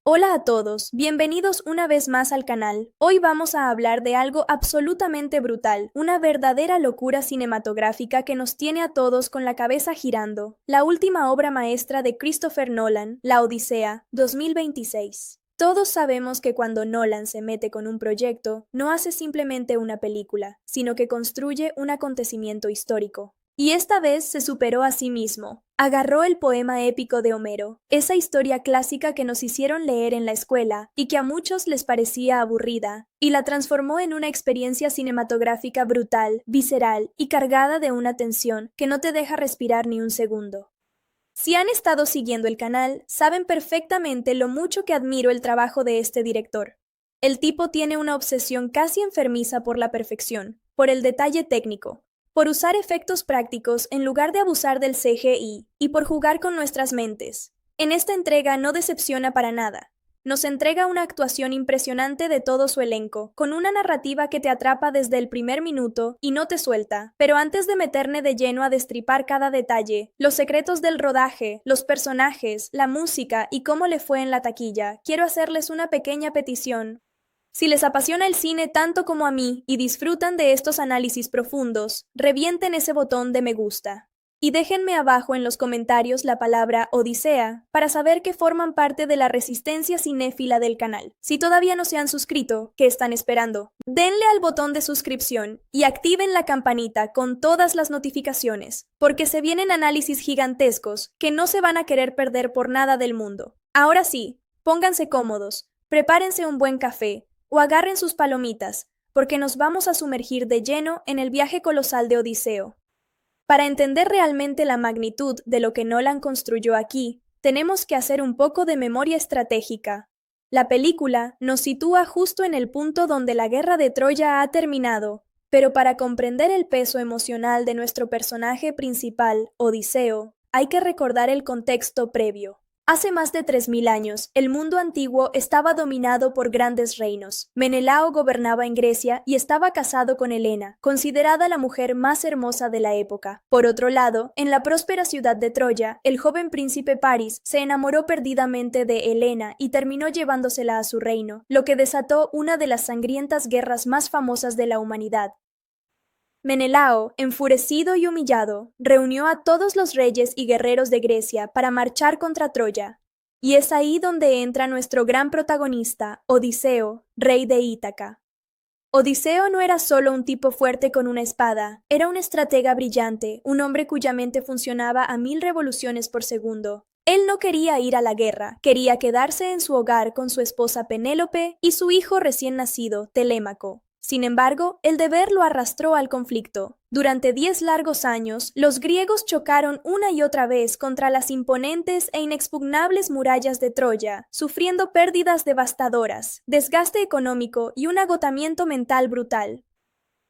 Hola a todos, bienvenidos una vez más al canal. Hoy vamos a hablar de algo absolutamente brutal, una verdadera locura cinematográfica que nos tiene a todos con la cabeza girando. La última obra maestra de Christopher Nolan, La Odisea, 2026. Todos sabemos que cuando Nolan se mete con un proyecto, no hace simplemente una película, sino que construye un acontecimiento histórico. Y esta vez se superó a sí mismo. Agarró el poema épico de Homero, esa historia clásica que nos hicieron leer en la escuela y que a muchos les parecía aburrida, y la transformó en una experiencia cinematográfica brutal, visceral y cargada de una tensión que no te deja respirar ni un segundo. Si han estado siguiendo el canal, saben perfectamente lo mucho que admiro el trabajo de este director. El tipo tiene una obsesión casi enfermiza por la perfección, por el detalle técnico, por usar efectos prácticos en lugar de abusar del CGI y por jugar con nuestras mentes. En esta entrega no decepciona para nada. Nos entrega una actuación impresionante de todo su elenco, con una narrativa que te atrapa desde el primer minuto y no te suelta. Pero antes de meterme de lleno a destripar cada detalle, los secretos del rodaje, los personajes, la música y cómo le fue en la taquilla, quiero hacerles una pequeña petición. Si les apasiona el cine tanto como a mí y disfrutan de estos análisis profundos, revienten ese botón de me gusta. Y déjenme abajo en los comentarios la palabra Odisea para saber que forman parte de la resistencia cinéfila del canal. Si todavía no se han suscrito, ¿qué están esperando? Denle al botón de suscripción y activen la campanita con todas las notificaciones, porque se vienen análisis gigantescos que no se van a querer perder por nada del mundo. Ahora sí, pónganse cómodos, prepárense un buen café, o agarren sus palomitas, porque nos vamos a sumergir de lleno en el viaje colosal de Odiseo. Para entender realmente la magnitud de lo que Nolan construyó aquí, tenemos que hacer un poco de memoria estratégica. La película nos sitúa justo en el punto donde la guerra de Troya ha terminado, pero para comprender el peso emocional de nuestro personaje principal, Odiseo, hay que recordar el contexto previo. Hace más de 3000 años, el mundo antiguo estaba dominado por grandes reinos. Menelao gobernaba en Grecia y estaba casado con Helena, considerada la mujer más hermosa de la época. Por otro lado, en la próspera ciudad de Troya, el joven príncipe Paris se enamoró perdidamente de Helena y terminó llevándosela a su reino, lo que desató una de las sangrientas guerras más famosas de la humanidad. Menelao, enfurecido y humillado, reunió a todos los reyes y guerreros de Grecia para marchar contra Troya. Y es ahí donde entra nuestro gran protagonista, Odiseo, rey de Ítaca. Odiseo no era solo un tipo fuerte con una espada, era un estratega brillante, un hombre cuya mente funcionaba a 1000 revoluciones por segundo. Él no quería ir a la guerra, quería quedarse en su hogar con su esposa Penélope y su hijo recién nacido, Telémaco. Sin embargo, el deber lo arrastró al conflicto. Durante 10 largos años, los griegos chocaron una y otra vez contra las imponentes e inexpugnables murallas de Troya, sufriendo pérdidas devastadoras, desgaste económico y un agotamiento mental brutal.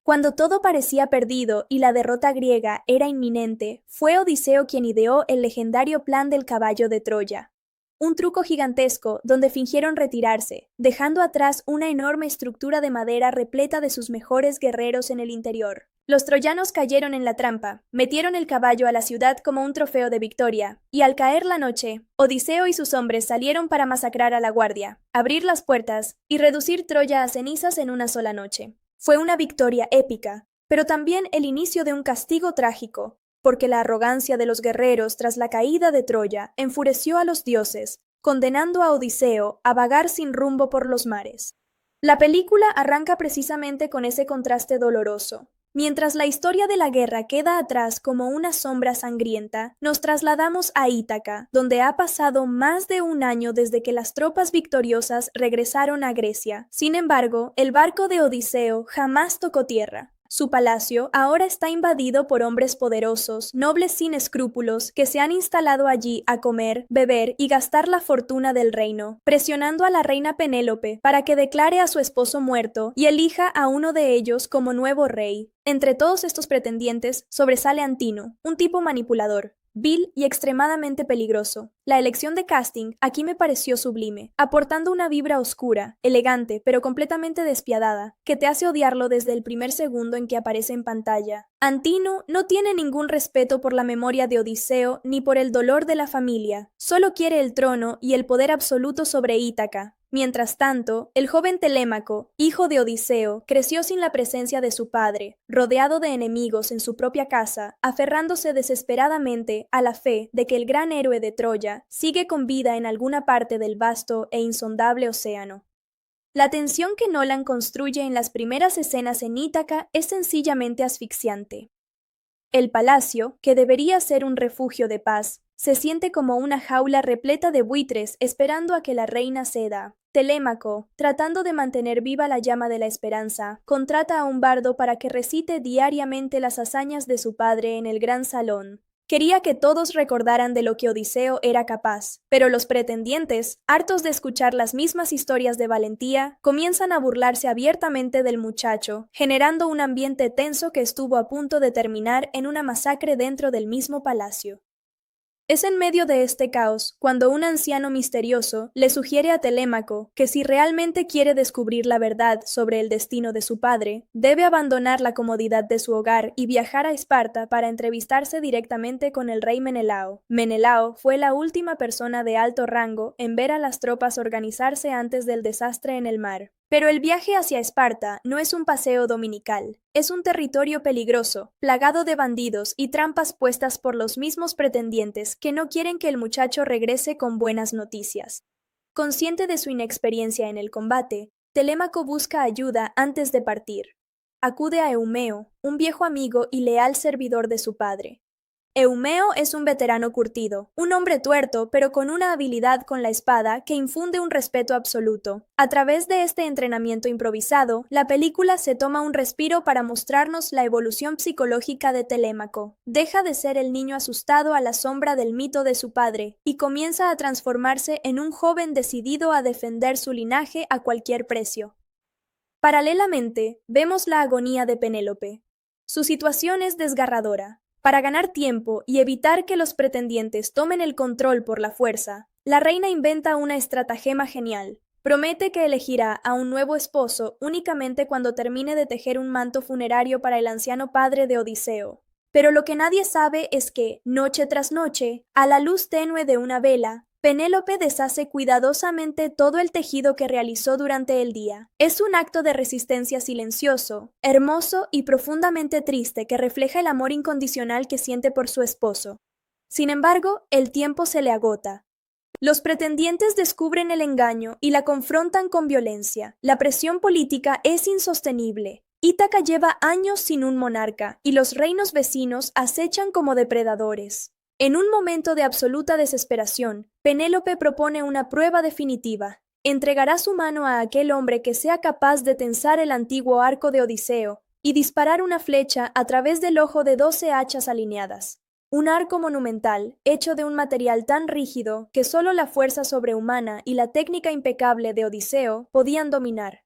Cuando todo parecía perdido y la derrota griega era inminente, fue Odiseo quien ideó el legendario plan del caballo de Troya. Un truco gigantesco donde fingieron retirarse, dejando atrás una enorme estructura de madera repleta de sus mejores guerreros en el interior. Los troyanos cayeron en la trampa, metieron el caballo a la ciudad como un trofeo de victoria, y al caer la noche, Odiseo y sus hombres salieron para masacrar a la guardia, abrir las puertas y reducir Troya a cenizas en una sola noche. Fue una victoria épica, pero también el inicio de un castigo trágico, porque la arrogancia de los guerreros tras la caída de Troya enfureció a los dioses, condenando a Odiseo a vagar sin rumbo por los mares. La película arranca precisamente con ese contraste doloroso. Mientras la historia de la guerra queda atrás como una sombra sangrienta, nos trasladamos a Ítaca, donde ha pasado más de un año desde que las tropas victoriosas regresaron a Grecia. Sin embargo, el barco de Odiseo jamás tocó tierra. Su palacio ahora está invadido por hombres poderosos, nobles sin escrúpulos, que se han instalado allí a comer, beber y gastar la fortuna del reino, presionando a la reina Penélope para que declare a su esposo muerto y elija a uno de ellos como nuevo rey. Entre todos estos pretendientes sobresale Antino, un tipo manipulador. vil y extremadamente peligroso. La elección de casting aquí me pareció sublime, aportando una vibra oscura, elegante, pero completamente despiadada, que te hace odiarlo desde el primer segundo en que aparece en pantalla. Antino no tiene ningún respeto por la memoria de Odiseo ni por el dolor de la familia, solo quiere el trono y el poder absoluto sobre Ítaca. Mientras tanto, el joven Telémaco, hijo de Odiseo, creció sin la presencia de su padre, rodeado de enemigos en su propia casa, aferrándose desesperadamente a la fe de que el gran héroe de Troya sigue con vida en alguna parte del vasto e insondable océano. La tensión que Nolan construye en las primeras escenas en Ítaca es sencillamente asfixiante. El palacio, que debería ser un refugio de paz, se siente como una jaula repleta de buitres esperando a que la reina ceda. Telémaco, tratando de mantener viva la llama de la esperanza, contrata a un bardo para que recite diariamente las hazañas de su padre en el gran salón. Quería que todos recordaran de lo que Odiseo era capaz, pero los pretendientes, hartos de escuchar las mismas historias de valentía, comienzan a burlarse abiertamente del muchacho, generando un ambiente tenso que estuvo a punto de terminar en una masacre dentro del mismo palacio. Es en medio de este caos cuando un anciano misterioso le sugiere a Telémaco que si realmente quiere descubrir la verdad sobre el destino de su padre, debe abandonar la comodidad de su hogar y viajar a Esparta para entrevistarse directamente con el rey Menelao. Menelao fue la última persona de alto rango en ver a las tropas organizarse antes del desastre en el mar. Pero el viaje hacia Esparta no es un paseo dominical, es un territorio peligroso, plagado de bandidos y trampas puestas por los mismos pretendientes que no quieren que el muchacho regrese con buenas noticias. Consciente de su inexperiencia en el combate, Telémaco busca ayuda antes de partir. Acude a Eumeo, un viejo amigo y leal servidor de su padre. Eumeo es un veterano curtido, un hombre tuerto, pero con una habilidad con la espada que infunde un respeto absoluto. A través de este entrenamiento improvisado, la película se toma un respiro para mostrarnos la evolución psicológica de Telémaco. Deja de ser el niño asustado a la sombra del mito de su padre y comienza a transformarse en un joven decidido a defender su linaje a cualquier precio. Paralelamente, vemos la agonía de Penélope. Su situación es desgarradora. Para ganar tiempo y evitar que los pretendientes tomen el control por la fuerza, la reina inventa una estratagema genial. Promete que elegirá a un nuevo esposo únicamente cuando termine de tejer un manto funerario para el anciano padre de Odiseo. Pero lo que nadie sabe es que, noche tras noche, a la luz tenue de una vela, Penélope deshace cuidadosamente todo el tejido que realizó durante el día. Es un acto de resistencia silencioso, hermoso y profundamente triste que refleja el amor incondicional que siente por su esposo. Sin embargo, el tiempo se le agota. Los pretendientes descubren el engaño y la confrontan con violencia. La presión política es insostenible. Ítaca lleva años sin un monarca y los reinos vecinos acechan como depredadores. En un momento de absoluta desesperación, Penélope propone una prueba definitiva. Entregará su mano a aquel hombre que sea capaz de tensar el antiguo arco de Odiseo y disparar una flecha a través del ojo de 12 hachas alineadas. Un arco monumental, hecho de un material tan rígido que solo la fuerza sobrehumana y la técnica impecable de Odiseo podían dominar.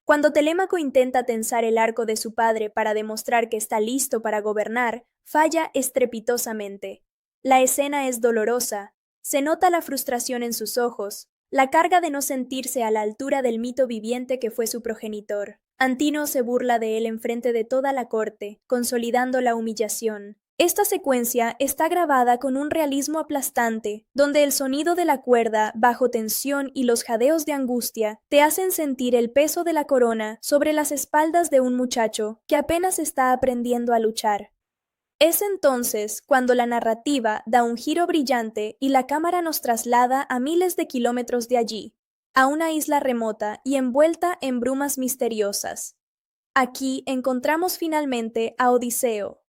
Cuando Telémaco intenta tensar el arco de su padre para demostrar que está listo para gobernar, falla estrepitosamente. La escena es dolorosa, se nota la frustración en sus ojos, la carga de no sentirse a la altura del mito viviente que fue su progenitor. Antino se burla de él enfrente de toda la corte, consolidando la humillación. Esta secuencia está grabada con un realismo aplastante, donde el sonido de la cuerda bajo tensión y los jadeos de angustia te hacen sentir el peso de la corona sobre las espaldas de un muchacho que apenas está aprendiendo a luchar. Es entonces cuando la narrativa da un giro brillante y la cámara nos traslada a miles de kilómetros de allí, a una isla remota y envuelta en brumas misteriosas. Aquí encontramos finalmente a Odiseo.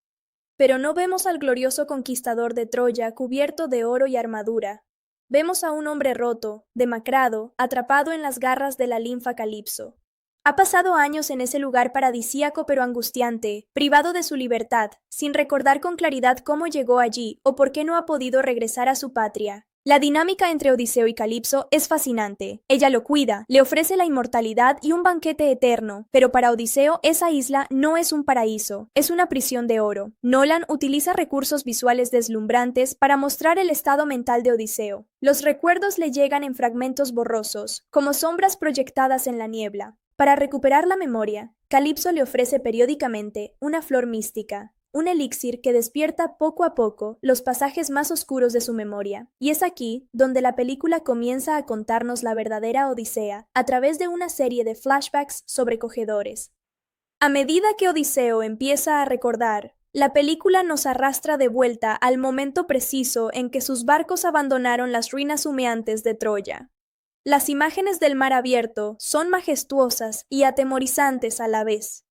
Pero no vemos al glorioso conquistador de Troya cubierto de oro y armadura. Vemos a un hombre roto, demacrado, atrapado en las garras de la linfa Calipso. Ha pasado años en ese lugar paradisíaco pero angustiante, privado de su libertad, sin recordar con claridad cómo llegó allí o por qué no ha podido regresar a su patria. La dinámica entre Odiseo y Calipso es fascinante. Ella lo cuida, le ofrece la inmortalidad y un banquete eterno, pero para Odiseo esa isla no es un paraíso, es una prisión de oro. Nolan utiliza recursos visuales deslumbrantes para mostrar el estado mental de Odiseo. Los recuerdos le llegan en fragmentos borrosos, como sombras proyectadas en la niebla. Para recuperar la memoria, Calipso le ofrece periódicamente una flor mística, un elixir que despierta poco a poco los pasajes más oscuros de su memoria. Y es aquí donde la película comienza a contarnos la verdadera Odisea a través de una serie de flashbacks sobrecogedores. A medida que Odiseo empieza a recordar, la película nos arrastra de vuelta al momento preciso en que sus barcos abandonaron las ruinas humeantes de Troya. Las imágenes del mar abierto son majestuosas y atemorizantes a la vez.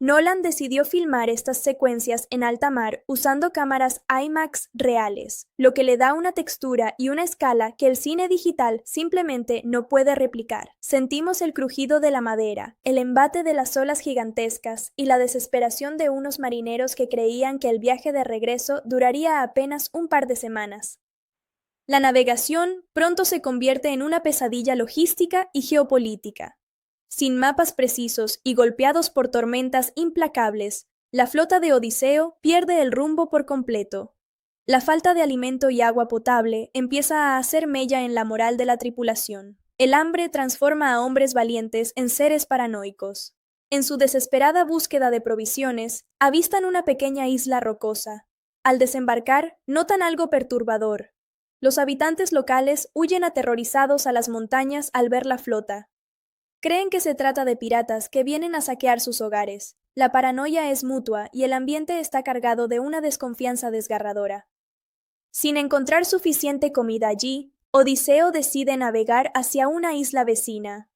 Nolan decidió filmar estas secuencias en alta mar usando cámaras IMAX reales, lo que le da una textura y una escala que el cine digital simplemente no puede replicar. Sentimos el crujido de la madera, el embate de las olas gigantescas y la desesperación de unos marineros que creían que el viaje de regreso duraría apenas un par de semanas. La navegación pronto se convierte en una pesadilla logística y geopolítica. Sin mapas precisos y golpeados por tormentas implacables, la flota de Odiseo pierde el rumbo por completo. La falta de alimento y agua potable empieza a hacer mella en la moral de la tripulación. El hambre transforma a hombres valientes en seres paranoicos. En su desesperada búsqueda de provisiones, avistan una pequeña isla rocosa. Al desembarcar, notan algo perturbador. Los habitantes locales huyen aterrorizados a las montañas al ver la flota. Creen que se trata de piratas que vienen a saquear sus hogares. La paranoia es mutua y el ambiente está cargado de una desconfianza desgarradora. Sin encontrar suficiente comida allí, Odiseo decide navegar hacia una isla vecina.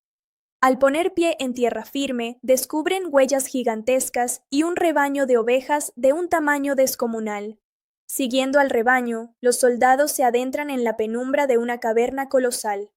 Al poner pie en tierra firme, descubren huellas gigantescas y un rebaño de ovejas de un tamaño descomunal. Siguiendo al rebaño, los soldados se adentran en la penumbra de una caverna colosal.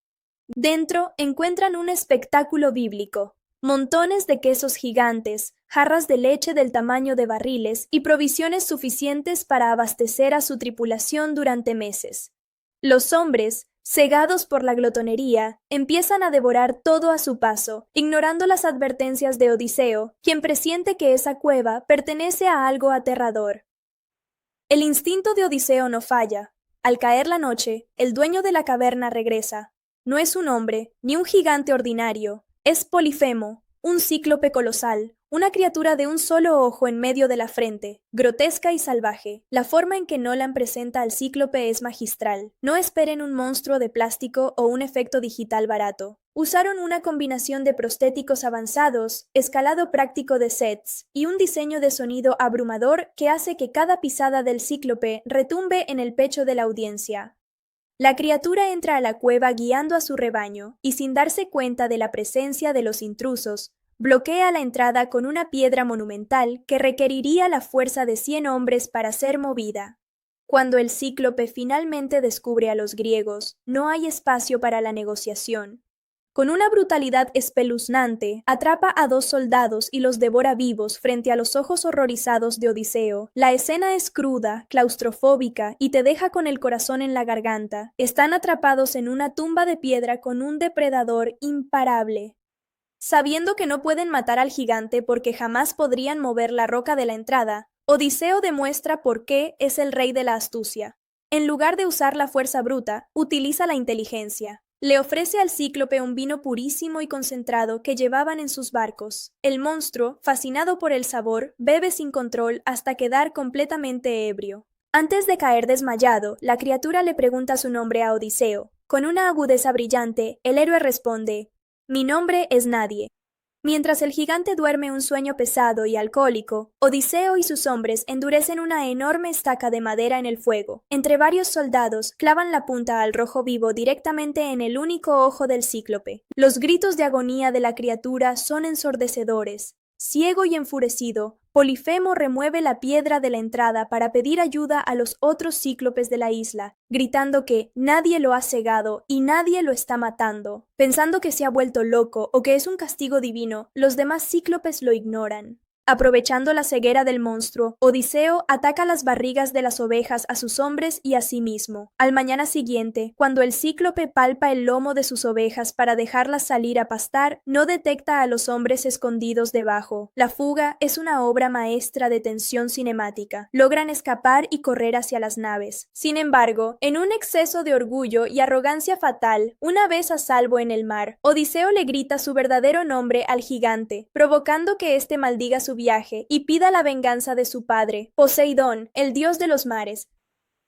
Dentro encuentran un espectáculo bíblico, montones de quesos gigantes, jarras de leche del tamaño de barriles y provisiones suficientes para abastecer a su tripulación durante meses. Los hombres, cegados por la glotonería, empiezan a devorar todo a su paso, ignorando las advertencias de Odiseo, quien presiente que esa cueva pertenece a algo aterrador. El instinto de Odiseo no falla. Al caer la noche, el dueño de la caverna regresa. No es un hombre, ni un gigante ordinario, es Polifemo, un cíclope colosal, una criatura de un solo ojo en medio de la frente, grotesca y salvaje. La forma en que Nolan presenta al cíclope es magistral. No esperen un monstruo de plástico o un efecto digital barato. Usaron una combinación de prostéticos avanzados, escalado práctico de sets y un diseño de sonido abrumador que hace que cada pisada del cíclope retumbe en el pecho de la audiencia. La criatura entra a la cueva guiando a su rebaño y sin darse cuenta de la presencia de los intrusos, bloquea la entrada con una piedra monumental que requeriría la fuerza de 100 hombres para ser movida. Cuando el cíclope finalmente descubre a los griegos, no hay espacio para la negociación. Con una brutalidad espeluznante, atrapa a 2 soldados y los devora vivos frente a los ojos horrorizados de Odiseo. La escena es cruda, claustrofóbica y te deja con el corazón en la garganta. Están atrapados en una tumba de piedra con un depredador imparable. Sabiendo que no pueden matar al gigante porque jamás podrían mover la roca de la entrada, Odiseo demuestra por qué es el rey de la astucia. En lugar de usar la fuerza bruta, utiliza la inteligencia. Le ofrece al cíclope un vino purísimo y concentrado que llevaban en sus barcos. El monstruo, fascinado por el sabor, bebe sin control hasta quedar completamente ebrio. Antes de caer desmayado, la criatura le pregunta su nombre a Odiseo. Con una agudeza brillante, el héroe responde: «Mi nombre es Nadie». Mientras el gigante duerme un sueño pesado y alcohólico, Odiseo y sus hombres endurecen una enorme estaca de madera en el fuego. Entre varios soldados, clavan la punta al rojo vivo directamente en el único ojo del cíclope. Los gritos de agonía de la criatura son ensordecedores. Ciego y enfurecido, Polifemo remueve la piedra de la entrada para pedir ayuda a los otros cíclopes de la isla, gritando que nadie lo ha cegado y nadie lo está matando. Pensando que se ha vuelto loco o que es un castigo divino, los demás cíclopes lo ignoran. Aprovechando la ceguera del monstruo, Odiseo ataca las barrigas de las ovejas a sus hombres y a sí mismo. Al mañana siguiente, cuando el cíclope palpa el lomo de sus ovejas para dejarlas salir a pastar, no detecta a los hombres escondidos debajo. La fuga es una obra maestra de tensión cinemática. Logran escapar y correr hacia las naves. Sin embargo, en un exceso de orgullo y arrogancia fatal, una vez a salvo en el mar, Odiseo le grita su verdadero nombre al gigante, provocando que éste maldiga su viaje y pida la venganza de su padre, Poseidón, el dios de los mares.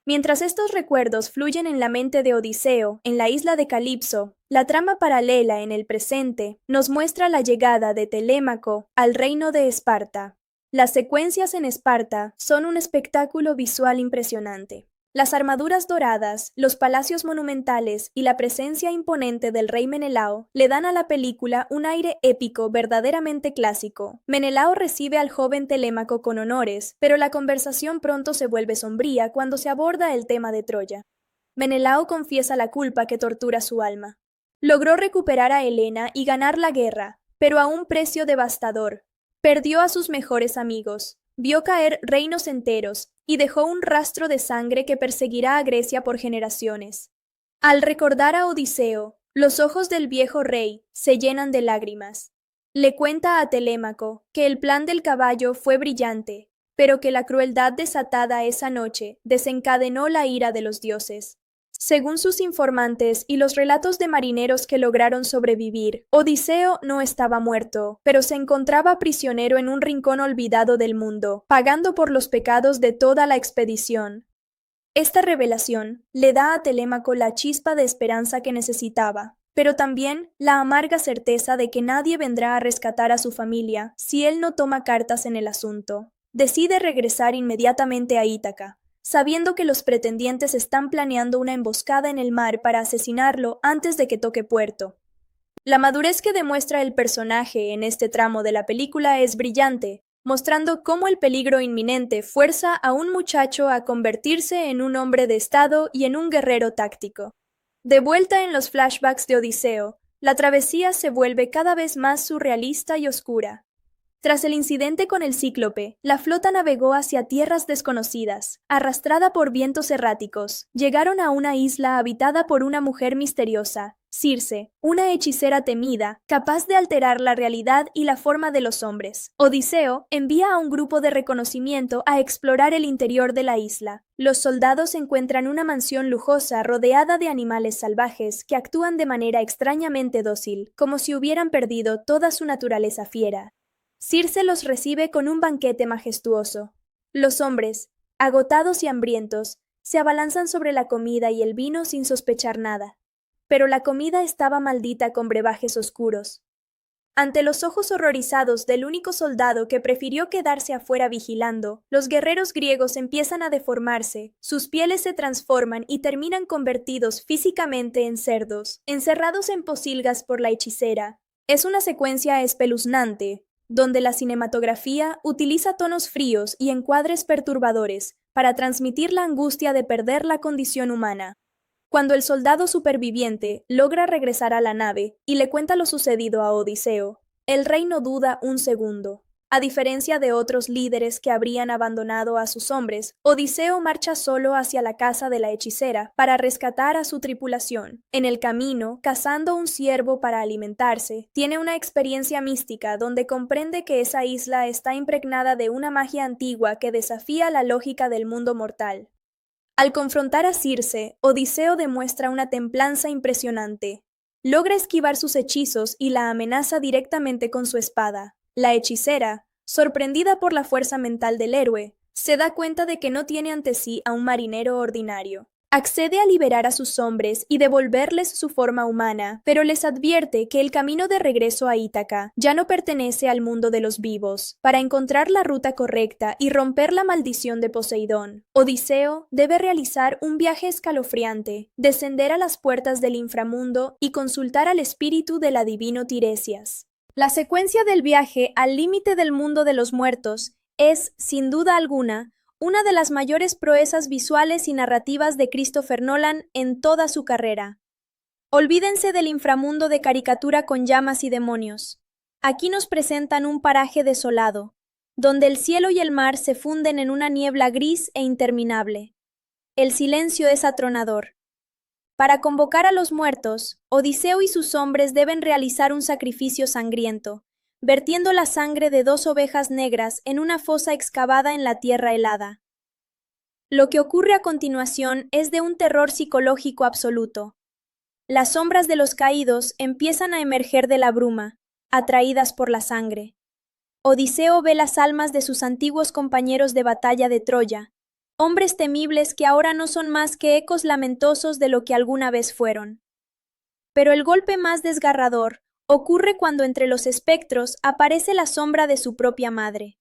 Mientras estos recuerdos fluyen en la mente de Odiseo, en la isla de Calipso, la trama paralela en el presente nos muestra la llegada de Telémaco al reino de Esparta. Las secuencias en Esparta son un espectáculo visual impresionante. Las armaduras doradas, los palacios monumentales y la presencia imponente del rey Menelao le dan a la película un aire épico verdaderamente clásico. Menelao recibe al joven Telémaco con honores, pero la conversación pronto se vuelve sombría cuando se aborda el tema de Troya. Menelao confiesa la culpa que tortura su alma. Logró recuperar a Helena y ganar la guerra, pero a un precio devastador. Perdió a sus mejores amigos, vio caer reinos enteros y dejó un rastro de sangre que perseguirá a Grecia por generaciones. Al recordar a Odiseo, los ojos del viejo rey se llenan de lágrimas. Le cuenta a Telémaco que el plan del caballo fue brillante, pero que la crueldad desatada esa noche desencadenó la ira de los dioses. Según sus informantes y los relatos de marineros que lograron sobrevivir, Odiseo no estaba muerto, pero se encontraba prisionero en un rincón olvidado del mundo, pagando por los pecados de toda la expedición. Esta revelación le da a Telémaco la chispa de esperanza que necesitaba, pero también la amarga certeza de que nadie vendrá a rescatar a su familia si él no toma cartas en el asunto. Decide regresar inmediatamente a Ítaca, sabiendo que los pretendientes están planeando una emboscada en el mar para asesinarlo antes de que toque puerto. La madurez que demuestra el personaje en este tramo de la película es brillante, mostrando cómo el peligro inminente fuerza a un muchacho a convertirse en un hombre de estado y en un guerrero táctico. De vuelta en los flashbacks de Odiseo, la travesía se vuelve cada vez más surrealista y oscura. Tras el incidente con el cíclope, la flota navegó hacia tierras desconocidas. Arrastrada por vientos erráticos, llegaron a una isla habitada por una mujer misteriosa, Circe, una hechicera temida, capaz de alterar la realidad y la forma de los hombres. Odiseo envía a un grupo de reconocimiento a explorar el interior de la isla. Los soldados encuentran una mansión lujosa rodeada de animales salvajes que actúan de manera extrañamente dócil, como si hubieran perdido toda su naturaleza fiera. Circe los recibe con un banquete majestuoso. Los hombres, agotados y hambrientos, se abalanzan sobre la comida y el vino sin sospechar nada. Pero la comida estaba maldita con brebajes oscuros. Ante los ojos horrorizados del único soldado que prefirió quedarse afuera vigilando, los guerreros griegos empiezan a deformarse, sus pieles se transforman y terminan convertidos físicamente en cerdos, encerrados en pocilgas por la hechicera. Es una secuencia espeluznante, donde la cinematografía utiliza tonos fríos y encuadres perturbadores para transmitir la angustia de perder la condición humana. Cuando el soldado superviviente logra regresar a la nave y le cuenta lo sucedido a Odiseo, el rey no duda un segundo. A diferencia de otros líderes que habrían abandonado a sus hombres, Odiseo marcha solo hacia la casa de la hechicera para rescatar a su tripulación. En el camino, cazando un ciervo para alimentarse, tiene una experiencia mística donde comprende que esa isla está impregnada de una magia antigua que desafía la lógica del mundo mortal. Al confrontar a Circe, Odiseo demuestra una templanza impresionante. Logra esquivar sus hechizos y la amenaza directamente con su espada. La hechicera, sorprendida por la fuerza mental del héroe, se da cuenta de que no tiene ante sí a un marinero ordinario. Accede a liberar a sus hombres y devolverles su forma humana, pero les advierte que el camino de regreso a Ítaca ya no pertenece al mundo de los vivos. Para encontrar la ruta correcta y romper la maldición de Poseidón, Odiseo debe realizar un viaje escalofriante, descender a las puertas del inframundo y consultar al espíritu del adivino Tiresias. La secuencia del viaje al límite del mundo de los muertos es, sin duda alguna, una de las mayores proezas visuales y narrativas de Christopher Nolan en toda su carrera. Olvídense del inframundo de caricatura con llamas y demonios. Aquí nos presentan un paraje desolado, donde el cielo y el mar se funden en una niebla gris e interminable. El silencio es atronador. Para convocar a los muertos, Odiseo y sus hombres deben realizar un sacrificio sangriento, vertiendo la sangre de 2 ovejas negras en una fosa excavada en la tierra helada. Lo que ocurre a continuación es de un terror psicológico absoluto. Las sombras de los caídos empiezan a emerger de la bruma, atraídas por la sangre. Odiseo ve las almas de sus antiguos compañeros de batalla de Troya, hombres temibles que ahora no son más que ecos lamentosos de lo que alguna vez fueron. Pero el golpe más desgarrador ocurre cuando entre los espectros aparece la sombra de su propia madre.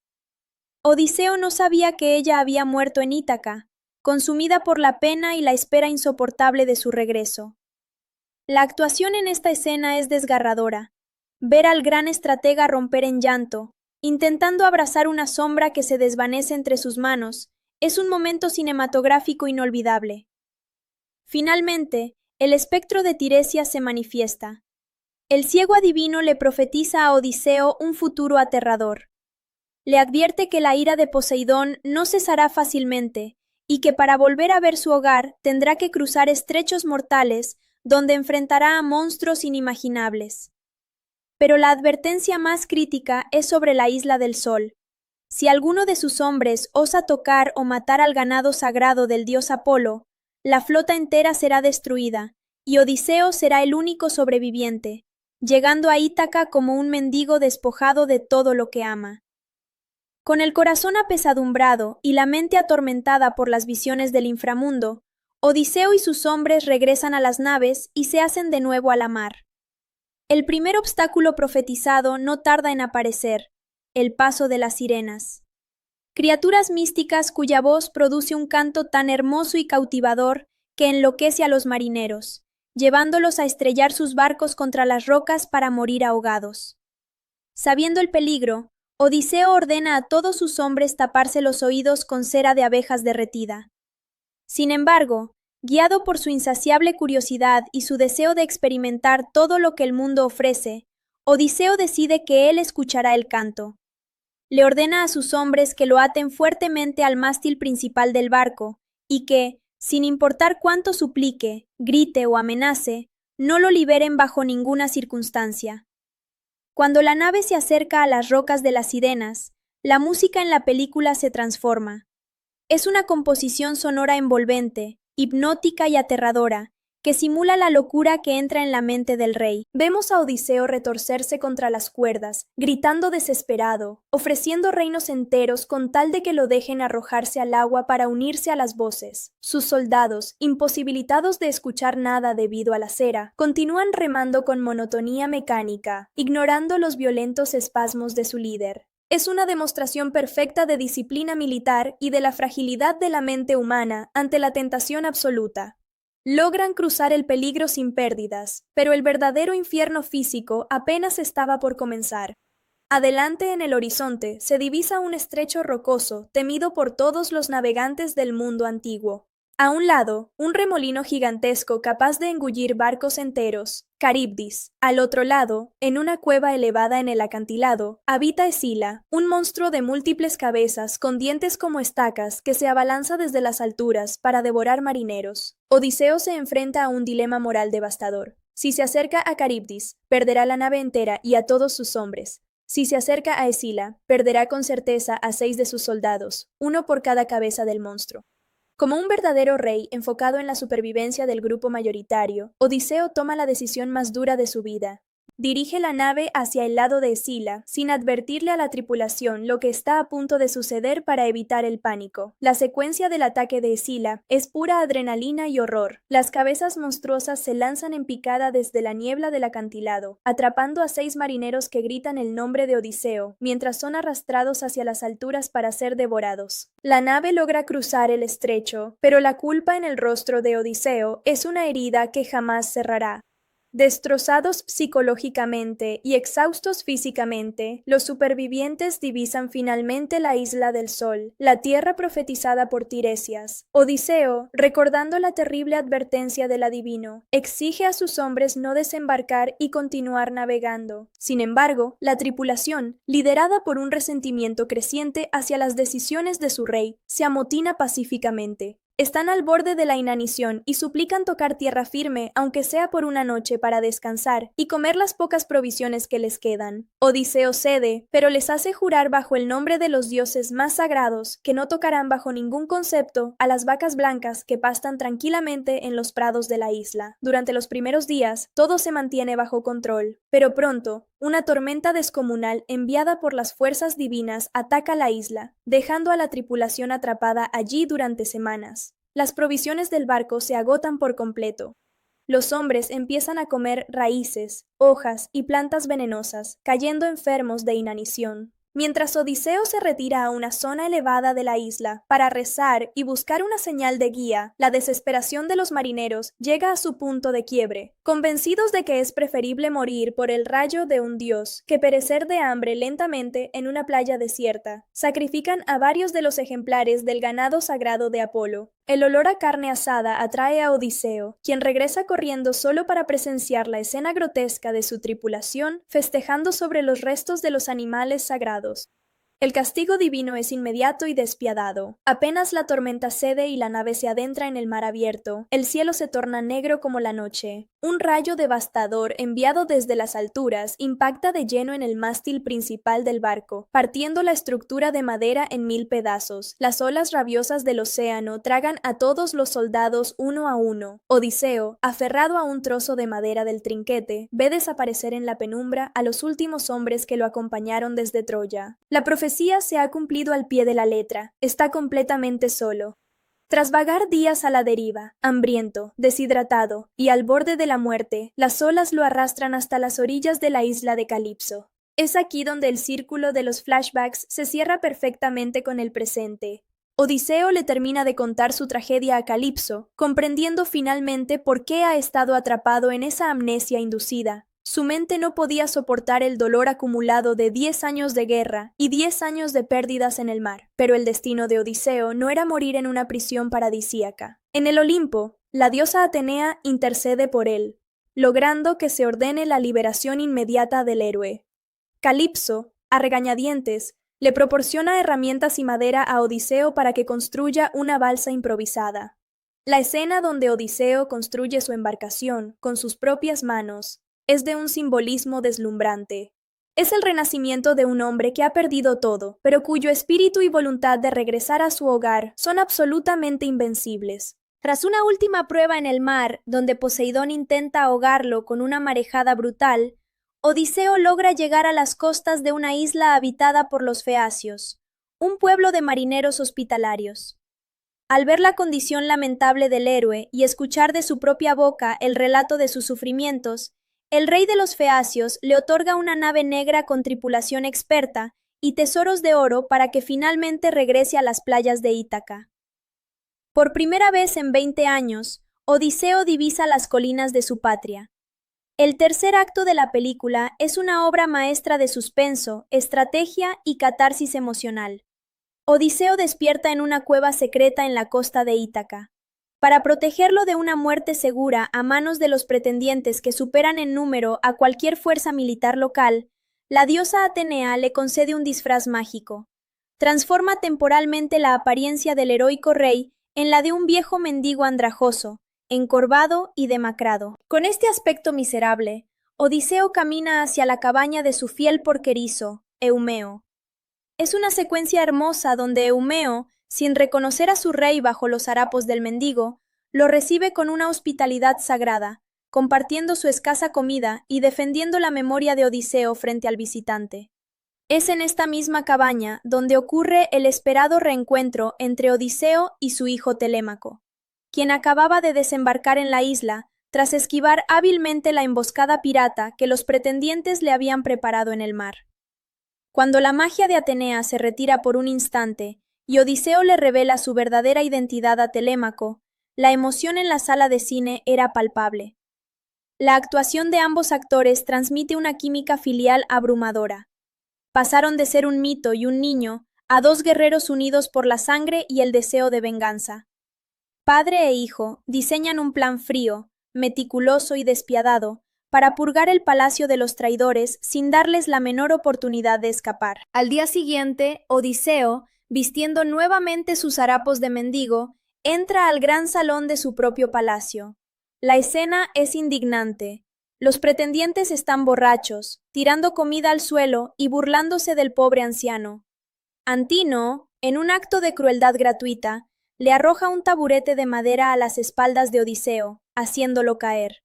Odiseo no sabía que ella había muerto en Ítaca, consumida por la pena y la espera insoportable de su regreso. La actuación en esta escena es desgarradora. Ver al gran estratega romper en llanto, intentando abrazar una sombra que se desvanece entre sus manos, es un momento cinematográfico inolvidable. Finalmente, el espectro de Tiresias se manifiesta. El ciego adivino le profetiza a Odiseo un futuro aterrador. Le advierte que la ira de Poseidón no cesará fácilmente y que para volver a ver su hogar tendrá que cruzar estrechos mortales donde enfrentará a monstruos inimaginables. Pero la advertencia más crítica es sobre la isla del Sol. Si alguno de sus hombres osa tocar o matar al ganado sagrado del dios Apolo, la flota entera será destruida, y Odiseo será el único sobreviviente, llegando a Ítaca como un mendigo despojado de todo lo que ama. Con el corazón apesadumbrado y la mente atormentada por las visiones del inframundo, Odiseo y sus hombres regresan a las naves y se hacen de nuevo a la mar. El primer obstáculo profetizado no tarda en aparecer, el paso de las sirenas. Criaturas místicas cuya voz produce un canto tan hermoso y cautivador que enloquece a los marineros, llevándolos a estrellar sus barcos contra las rocas para morir ahogados. Sabiendo el peligro, Odiseo ordena a todos sus hombres taparse los oídos con cera de abejas derretida. Sin embargo, guiado por su insaciable curiosidad y su deseo de experimentar todo lo que el mundo ofrece, Odiseo decide que él escuchará el canto. Le ordena a sus hombres que lo aten fuertemente al mástil principal del barco y que, sin importar cuánto suplique, grite o amenace, no lo liberen bajo ninguna circunstancia. Cuando la nave se acerca a las rocas de las sirenas, la música en la película se transforma. Es una composición sonora envolvente, hipnótica y aterradora, que simula la locura que entra en la mente del rey. Vemos a Odiseo retorcerse contra las cuerdas, gritando desesperado, ofreciendo reinos enteros con tal de que lo dejen arrojarse al agua para unirse a las voces. Sus soldados, imposibilitados de escuchar nada debido a la cera, continúan remando con monotonía mecánica, ignorando los violentos espasmos de su líder. Es una demostración perfecta de disciplina militar y de la fragilidad de la mente humana ante la tentación absoluta. Logran cruzar el peligro sin pérdidas, pero el verdadero infierno físico apenas estaba por comenzar. Adelante en el horizonte se divisa un estrecho rocoso temido por todos los navegantes del mundo antiguo. A un lado, un remolino gigantesco capaz de engullir barcos enteros, Caribdis. Al otro lado, en una cueva elevada en el acantilado, habita Escila, un monstruo de múltiples cabezas con dientes como estacas que se abalanza desde las alturas para devorar marineros. Odiseo se enfrenta a un dilema moral devastador. Si se acerca a Caribdis, perderá la nave entera y a todos sus hombres. Si se acerca a Escila, perderá con certeza a 6 de sus soldados, uno por cada cabeza del monstruo. Como un verdadero rey enfocado en la supervivencia del grupo mayoritario, Odiseo toma la decisión más dura de su vida. Dirige la nave hacia el lado de Escila, sin advertirle a la tripulación lo que está a punto de suceder para evitar el pánico. La secuencia del ataque de Escila es pura adrenalina y horror. Las cabezas monstruosas se lanzan en picada desde la niebla del acantilado, atrapando a 6 marineros que gritan el nombre de Odiseo, mientras son arrastrados hacia las alturas para ser devorados. La nave logra cruzar el estrecho, pero la culpa en el rostro de Odiseo es una herida que jamás cerrará. Destrozados psicológicamente y exhaustos físicamente, los supervivientes divisan finalmente la isla del Sol, la tierra profetizada por Tiresias. Odiseo, recordando la terrible advertencia del adivino, exige a sus hombres no desembarcar y continuar navegando. Sin embargo, la tripulación, liderada por un resentimiento creciente hacia las decisiones de su rey, se amotina pacíficamente. Están al borde de la inanición y suplican tocar tierra firme, aunque sea por una noche, para descansar y comer las pocas provisiones que les quedan. Odiseo cede, pero les hace jurar bajo el nombre de los dioses más sagrados que no tocarán bajo ningún concepto a las vacas blancas que pastan tranquilamente en los prados de la isla. Durante los primeros días, todo se mantiene bajo control, pero pronto, una tormenta descomunal enviada por las fuerzas divinas ataca la isla, dejando a la tripulación atrapada allí durante semanas. Las provisiones del barco se agotan por completo. Los hombres empiezan a comer raíces, hojas y plantas venenosas, cayendo enfermos de inanición. Mientras Odiseo se retira a una zona elevada de la isla para rezar y buscar una señal de guía, la desesperación de los marineros llega a su punto de quiebre. Convencidos de que es preferible morir por el rayo de un dios que perecer de hambre lentamente en una playa desierta, sacrifican a varios de los ejemplares del ganado sagrado de Apolo. El olor a carne asada atrae a Odiseo, quien regresa corriendo solo para presenciar la escena grotesca de su tripulación festejando sobre los restos de los animales sagrados. El castigo divino es inmediato y despiadado. Apenas la tormenta cede y la nave se adentra en el mar abierto, el cielo se torna negro como la noche. Un rayo devastador enviado desde las alturas impacta de lleno en el mástil principal del barco, partiendo la estructura de madera en 1000 pedazos. Las olas rabiosas del océano tragan a todos los soldados uno a uno. Odiseo, aferrado a un trozo de madera del trinquete, ve desaparecer en la penumbra a los últimos hombres que lo acompañaron desde Troya. La profecía se ha cumplido al pie de la letra. Está completamente solo. Tras vagar días a la deriva, hambriento, deshidratado y al borde de la muerte, las olas lo arrastran hasta las orillas de la isla de Calipso. Es aquí donde el círculo de los flashbacks se cierra perfectamente con el presente. Odiseo le termina de contar su tragedia a Calipso, comprendiendo finalmente por qué ha estado atrapado en esa amnesia inducida. Su mente no podía soportar el dolor acumulado de 10 años de guerra y 10 años de pérdidas en el mar, pero el destino de Odiseo no era morir en una prisión paradisíaca. En el Olimpo, la diosa Atenea intercede por él, logrando que se ordene la liberación inmediata del héroe. Calipso, a regañadientes, le proporciona herramientas y madera a Odiseo para que construya una balsa improvisada. La escena donde Odiseo construye su embarcación con sus propias manos es de un simbolismo deslumbrante. Es el renacimiento de un hombre que ha perdido todo, pero cuyo espíritu y voluntad de regresar a su hogar son absolutamente invencibles. Tras una última prueba en el mar, donde Poseidón intenta ahogarlo con una marejada brutal, Odiseo logra llegar a las costas de una isla habitada por los feacios, un pueblo de marineros hospitalarios. Al ver la condición lamentable del héroe y escuchar de su propia boca el relato de sus sufrimientos, el rey de los feacios le otorga una nave negra con tripulación experta y tesoros de oro para que finalmente regrese a las playas de Ítaca. Por primera vez en 20 años, Odiseo divisa las colinas de su patria. El tercer acto de la película es una obra maestra de suspenso, estrategia y catarsis emocional. Odiseo despierta en una cueva secreta en la costa de Ítaca. Para protegerlo de una muerte segura a manos de los pretendientes que superan en número a cualquier fuerza militar local, la diosa Atenea le concede un disfraz mágico. Transforma temporalmente la apariencia del heroico rey en la de un viejo mendigo andrajoso, encorvado y demacrado. Con este aspecto miserable, Odiseo camina hacia la cabaña de su fiel porquerizo, Eumeo. Es una secuencia hermosa donde Eumeo, sin reconocer a su rey bajo los harapos del mendigo, lo recibe con una hospitalidad sagrada, compartiendo su escasa comida y defendiendo la memoria de Odiseo frente al visitante. Es en esta misma cabaña donde ocurre el esperado reencuentro entre Odiseo y su hijo Telémaco, quien acababa de desembarcar en la isla tras esquivar hábilmente la emboscada pirata que los pretendientes le habían preparado en el mar. Cuando la magia de Atenea se retira por un instante y Odiseo le revela su verdadera identidad a Telémaco, la emoción en la sala de cine era palpable. La actuación de ambos actores transmite una química filial abrumadora. Pasaron de ser un mito y un niño a dos guerreros unidos por la sangre y el deseo de venganza. Padre e hijo diseñan un plan frío, meticuloso y despiadado para purgar el palacio de los traidores sin darles la menor oportunidad de escapar. Al día siguiente, Odiseo, vistiendo nuevamente sus harapos de mendigo, entra al gran salón de su propio palacio. La escena es indignante. Los pretendientes están borrachos, tirando comida al suelo y burlándose del pobre anciano. Antino, en un acto de crueldad gratuita, le arroja un taburete de madera a las espaldas de Odiseo, haciéndolo caer.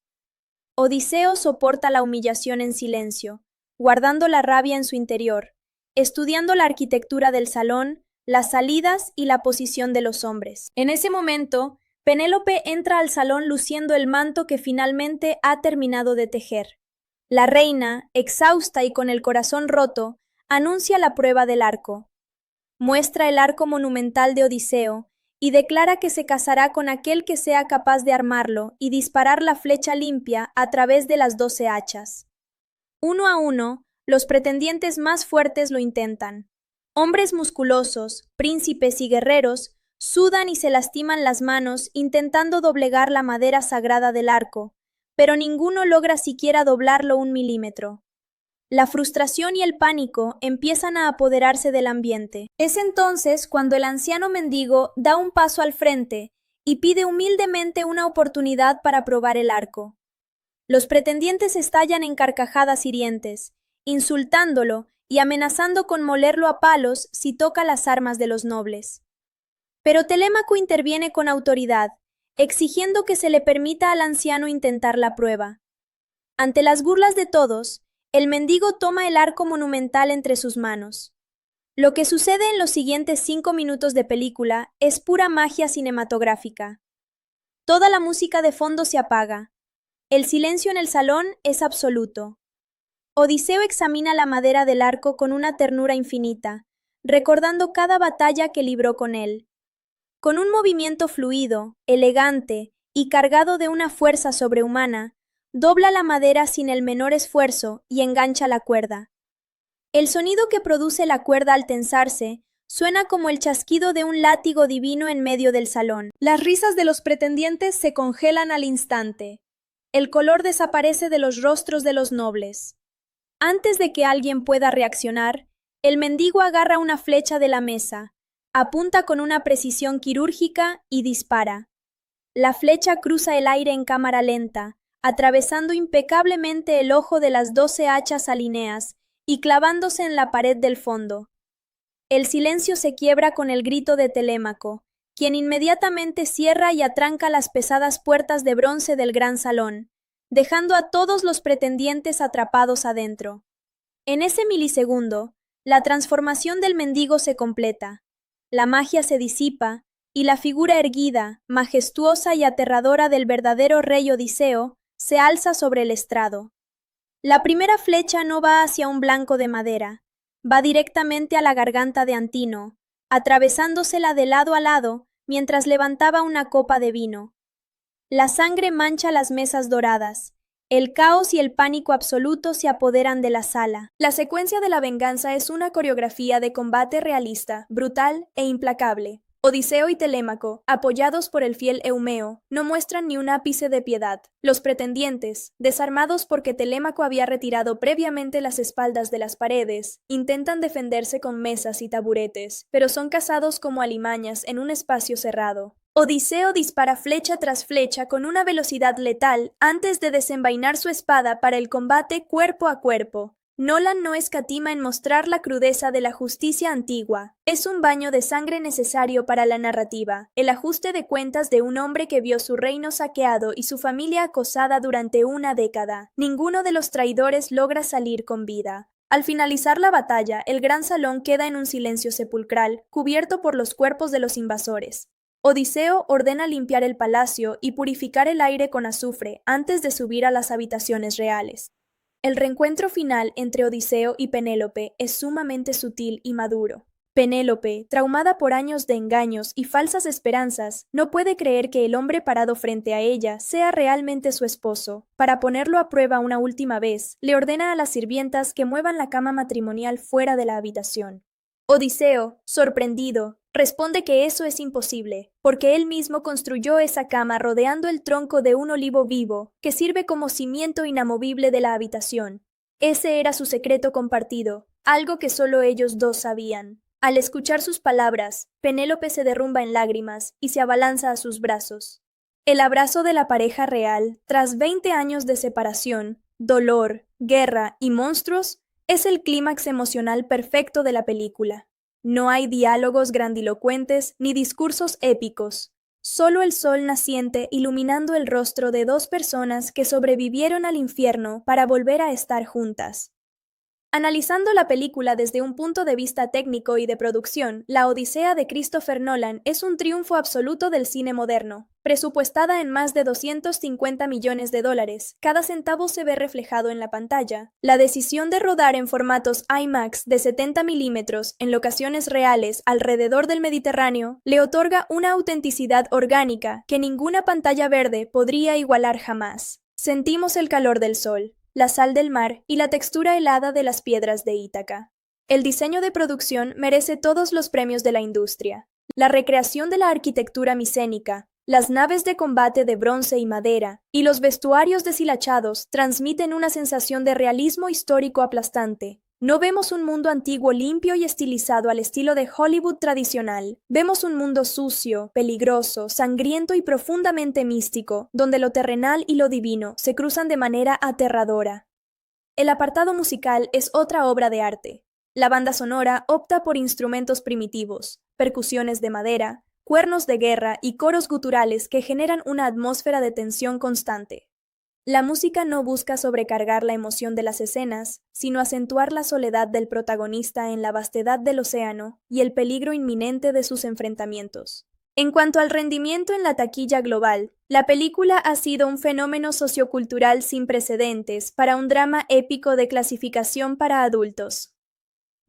Odiseo soporta la humillación en silencio, guardando la rabia en su interior, estudiando la arquitectura del salón, las salidas y la posición de los hombres. En ese momento, Penélope entra al salón luciendo el manto que finalmente ha terminado de tejer. La reina, exhausta y con el corazón roto, anuncia la prueba del arco. Muestra el arco monumental de Odiseo y declara que se casará con aquel que sea capaz de armarlo y disparar la flecha limpia a través de las 12 hachas. Uno a uno, los pretendientes más fuertes lo intentan. Hombres musculosos, príncipes y guerreros, sudan y se lastiman las manos intentando doblegar la madera sagrada del arco, pero ninguno logra siquiera doblarlo 1 milímetro. La frustración y el pánico empiezan a apoderarse del ambiente. Es entonces cuando el anciano mendigo da un paso al frente y pide humildemente una oportunidad para probar el arco. Los pretendientes estallan en carcajadas hirientes, insultándolo y amenazando con molerlo a palos si toca las armas de los nobles. Pero Telémaco interviene con autoridad, exigiendo que se le permita al anciano intentar la prueba. Ante las burlas de todos, el mendigo toma el arco monumental entre sus manos. Lo que sucede en los siguientes 5 minutos de película es pura magia cinematográfica. Toda la música de fondo se apaga. El silencio en el salón es absoluto. Odiseo examina la madera del arco con una ternura infinita, recordando cada batalla que libró con él. Con un movimiento fluido, elegante y cargado de una fuerza sobrehumana, dobla la madera sin el menor esfuerzo y engancha la cuerda. El sonido que produce la cuerda al tensarse suena como el chasquido de un látigo divino en medio del salón. Las risas de los pretendientes se congelan al instante. El color desaparece de los rostros de los nobles. Antes de que alguien pueda reaccionar, el mendigo agarra una flecha de la mesa, apunta con una precisión quirúrgica y dispara. La flecha cruza el aire en cámara lenta, atravesando impecablemente el ojo de las 12 hachas alineas y clavándose en la pared del fondo. El silencio se quiebra con el grito de Telémaco, quien inmediatamente cierra y atranca las pesadas puertas de bronce del gran salón, dejando a todos los pretendientes atrapados adentro. En ese milisegundo, la transformación del mendigo se completa. La magia se disipa y la figura erguida, majestuosa y aterradora del verdadero rey Odiseo se alza sobre el estrado. La primera flecha no va hacia un blanco de madera, va directamente a la garganta de Antino, atravesándosela de lado a lado mientras levantaba una copa de vino. La sangre mancha las mesas doradas. El caos y el pánico absoluto se apoderan de la sala. La secuencia de la venganza es una coreografía de combate realista, brutal e implacable. Odiseo y Telémaco, apoyados por el fiel Eumeo, no muestran ni un ápice de piedad. Los pretendientes, desarmados porque Telémaco había retirado previamente las espaldas de las paredes, intentan defenderse con mesas y taburetes, pero son cazados como alimañas en un espacio cerrado. Odiseo dispara flecha tras flecha con una velocidad letal antes de desenvainar su espada para el combate cuerpo a cuerpo. Nolan no escatima en mostrar la crudeza de la justicia antigua. Es un baño de sangre necesario para la narrativa, el ajuste de cuentas de un hombre que vio su reino saqueado y su familia acosada durante una década. Ninguno de los traidores logra salir con vida. Al finalizar la batalla, el gran salón queda en un silencio sepulcral, cubierto por los cuerpos de los invasores. Odiseo ordena limpiar el palacio y purificar el aire con azufre antes de subir a las habitaciones reales. El reencuentro final entre Odiseo y Penélope es sumamente sutil y maduro. Penélope, traumada por años de engaños y falsas esperanzas, no puede creer que el hombre parado frente a ella sea realmente su esposo. Para ponerlo a prueba una última vez, le ordena a las sirvientas que muevan la cama matrimonial fuera de la habitación. Odiseo, sorprendido, responde que eso es imposible, porque él mismo construyó esa cama rodeando el tronco de un olivo vivo, que sirve como cimiento inamovible de la habitación. Ese era su secreto compartido, algo que solo ellos dos sabían. Al escuchar sus palabras, Penélope se derrumba en lágrimas y se abalanza a sus brazos. El abrazo de la pareja real, tras 20 años de separación, dolor, guerra y monstruos, es el clímax emocional perfecto de la película. No hay diálogos grandilocuentes ni discursos épicos, solo el sol naciente iluminando el rostro de dos personas que sobrevivieron al infierno para volver a estar juntas. Analizando la película desde un punto de vista técnico y de producción, La Odisea de Christopher Nolan es un triunfo absoluto del cine moderno. Presupuestada en más de $250 millones, cada centavo se ve reflejado en la pantalla. La decisión de rodar en formatos IMAX de 70 milímetros en locaciones reales alrededor del Mediterráneo le otorga una autenticidad orgánica que ninguna pantalla verde podría igualar jamás. Sentimos el calor del sol, la sal del mar y la textura helada de las piedras de Ítaca. El diseño de producción merece todos los premios de la industria. La recreación de la arquitectura micénica, las naves de combate de bronce y madera y los vestuarios deshilachados transmiten una sensación de realismo histórico aplastante. No vemos un mundo antiguo limpio y estilizado al estilo de Hollywood tradicional. Vemos un mundo sucio, peligroso, sangriento y profundamente místico, donde lo terrenal y lo divino se cruzan de manera aterradora. El apartado musical es otra obra de arte. La banda sonora opta por instrumentos primitivos, percusiones de madera, cuernos de guerra y coros guturales que generan una atmósfera de tensión constante. La música no busca sobrecargar la emoción de las escenas, sino acentuar la soledad del protagonista en la vastedad del océano y el peligro inminente de sus enfrentamientos. En cuanto al rendimiento en la taquilla global, la película ha sido un fenómeno sociocultural sin precedentes para un drama épico de clasificación para adultos.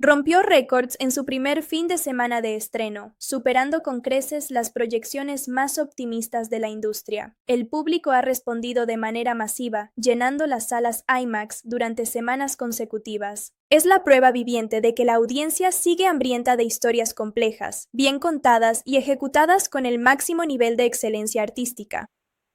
Rompió récords en su primer fin de semana de estreno, superando con creces las proyecciones más optimistas de la industria. El público ha respondido de manera masiva, llenando las salas IMAX durante semanas consecutivas. Es la prueba viviente de que la audiencia sigue hambrienta de historias complejas, bien contadas y ejecutadas con el máximo nivel de excelencia artística.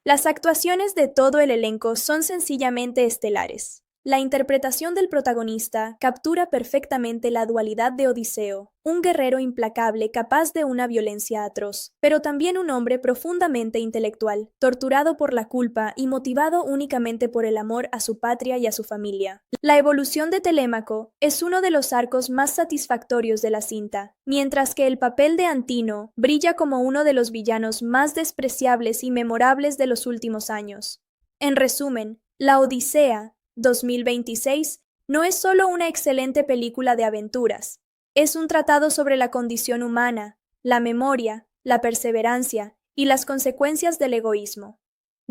Las actuaciones de todo el elenco son sencillamente estelares. La interpretación del protagonista captura perfectamente la dualidad de Odiseo, un guerrero implacable capaz de una violencia atroz, pero también un hombre profundamente intelectual, torturado por la culpa y motivado únicamente por el amor a su patria y a su familia. La evolución de Telémaco es uno de los arcos más satisfactorios de la cinta, mientras que el papel de Antino brilla como uno de los villanos más despreciables y memorables de los últimos años. En resumen, La Odisea 2026 no es solo una excelente película de aventuras, es un tratado sobre la condición humana, la memoria, la perseverancia y las consecuencias del egoísmo.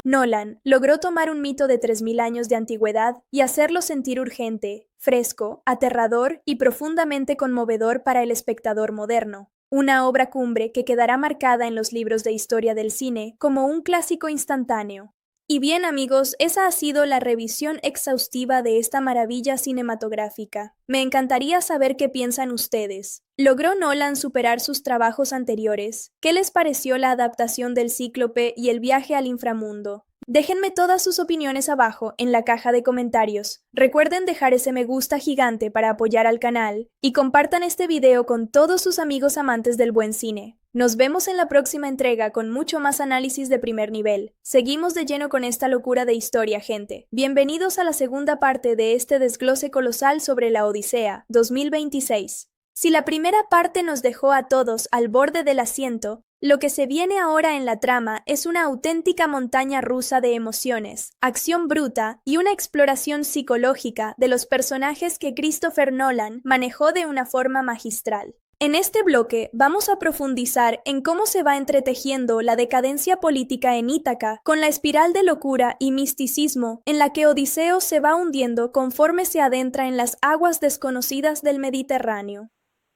Nolan logró tomar un mito de 3000 años de antigüedad y hacerlo sentir urgente, fresco, aterrador y profundamente conmovedor para el espectador moderno. Una obra cumbre que quedará marcada en los libros de historia del cine como un clásico instantáneo. Y bien amigos, esa ha sido la revisión exhaustiva de esta maravilla cinematográfica. Me encantaría saber qué piensan ustedes. ¿Logró Nolan superar sus trabajos anteriores? ¿Qué les pareció la adaptación del Cíclope y el viaje al inframundo? Déjenme todas sus opiniones abajo en la caja de comentarios. Recuerden dejar ese me gusta gigante para apoyar al canal y compartan este video con todos sus amigos amantes del buen cine. Nos vemos en la próxima entrega con mucho más análisis de primer nivel. Seguimos de lleno con esta locura de historia, gente. Bienvenidos a la segunda parte de este desglose colosal sobre la Odisea 2026. Si la primera parte nos dejó a todos al borde del asiento, lo que se viene ahora en la trama es una auténtica montaña rusa de emociones, acción bruta y una exploración psicológica de los personajes que Christopher Nolan manejó de una forma magistral. En este bloque vamos a profundizar en cómo se va entretejiendo la decadencia política en Ítaca con la espiral de locura y misticismo en la que Odiseo se va hundiendo conforme se adentra en las aguas desconocidas del Mediterráneo.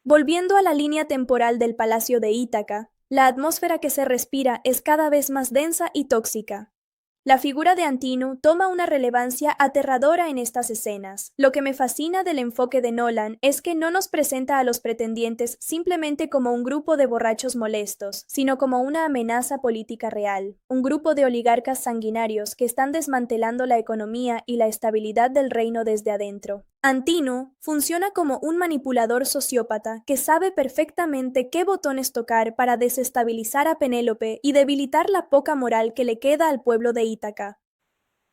Volviendo a la línea temporal del Palacio de Ítaca, la atmósfera que se respira es cada vez más densa y tóxica. La figura de Antinu toma una relevancia aterradora en estas escenas. Lo que me fascina del enfoque de Nolan es que no nos presenta a los pretendientes simplemente como un grupo de borrachos molestos, sino como una amenaza política real, un grupo de oligarcas sanguinarios que están desmantelando la economía y la estabilidad del reino desde adentro. Antinu funciona como un manipulador sociópata que sabe perfectamente qué botones tocar para desestabilizar a Penélope y debilitar la poca moral que le queda al pueblo de Ítaca.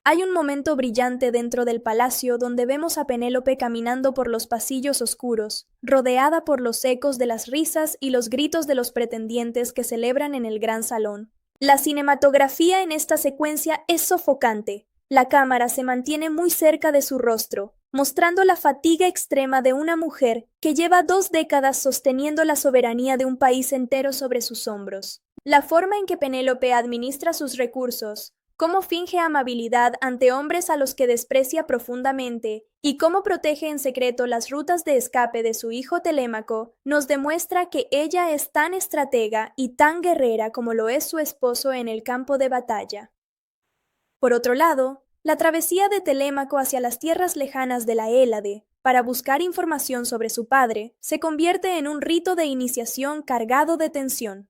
Hay un momento brillante dentro del palacio donde vemos a Penélope caminando por los pasillos oscuros, rodeada por los ecos de las risas y los gritos de los pretendientes que celebran en el gran salón. La cinematografía en esta secuencia es sofocante. La cámara se mantiene muy cerca de su rostro, mostrando la fatiga extrema de una mujer que lleva 2 décadas sosteniendo la soberanía de un país entero sobre sus hombros. La forma en que Penélope administra sus recursos, cómo finge amabilidad ante hombres a los que desprecia profundamente y cómo protege en secreto las rutas de escape de su hijo Telémaco, nos demuestra que ella es tan estratega y tan guerrera como lo es su esposo en el campo de batalla. Por otro lado, la travesía de Telémaco hacia las tierras lejanas de la Hélade para buscar información sobre su padre se convierte en un rito de iniciación cargado de tensión.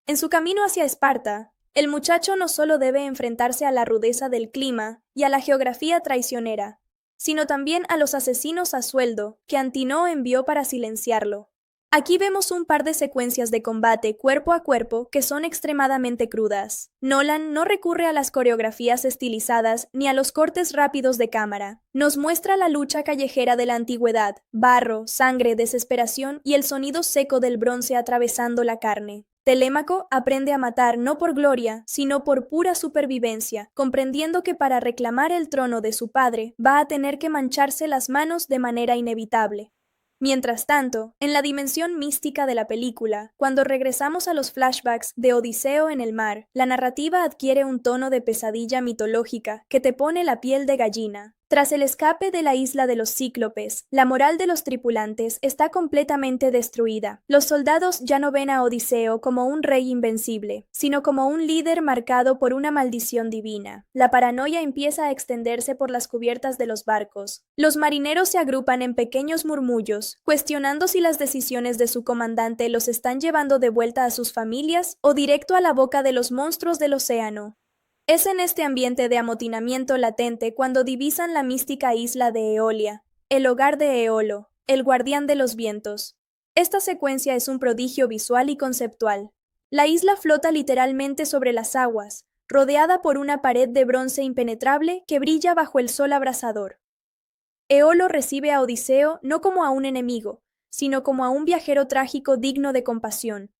En su camino hacia Esparta, el muchacho no solo debe enfrentarse a la rudeza del clima y a la geografía traicionera, sino también a los asesinos a sueldo que Antinoo envió para silenciarlo. Aquí vemos un par de secuencias de combate cuerpo a cuerpo que son extremadamente crudas. Nolan no recurre a las coreografías estilizadas ni a los cortes rápidos de cámara. Nos muestra la lucha callejera de la antigüedad, barro, sangre, desesperación y el sonido seco del bronce atravesando la carne. Telémaco aprende a matar no por gloria, sino por pura supervivencia, comprendiendo que para reclamar el trono de su padre va a tener que mancharse las manos de manera inevitable. Mientras tanto, en la dimensión mística de la película, cuando regresamos a los flashbacks de Odiseo en el mar, la narrativa adquiere un tono de pesadilla mitológica que te pone la piel de gallina. Tras el escape de la isla de los cíclopes, la moral de los tripulantes está completamente destruida. Los soldados ya no ven a Odiseo como un rey invencible, sino como un líder marcado por una maldición divina. La paranoia empieza a extenderse por las cubiertas de los barcos. Los marineros se agrupan en pequeños murmullos, cuestionando si las decisiones de su comandante los están llevando de vuelta a sus familias o directo a la boca de los monstruos del océano. Es en este ambiente de amotinamiento latente cuando divisan la mística isla de Eolia, el hogar de Eolo, el guardián de los vientos. Esta secuencia es un prodigio visual y conceptual. La isla flota literalmente sobre las aguas, rodeada por una pared de bronce impenetrable que brilla bajo el sol abrasador. Eolo recibe a Odiseo no como a un enemigo, sino como a un viajero trágico digno de compasión.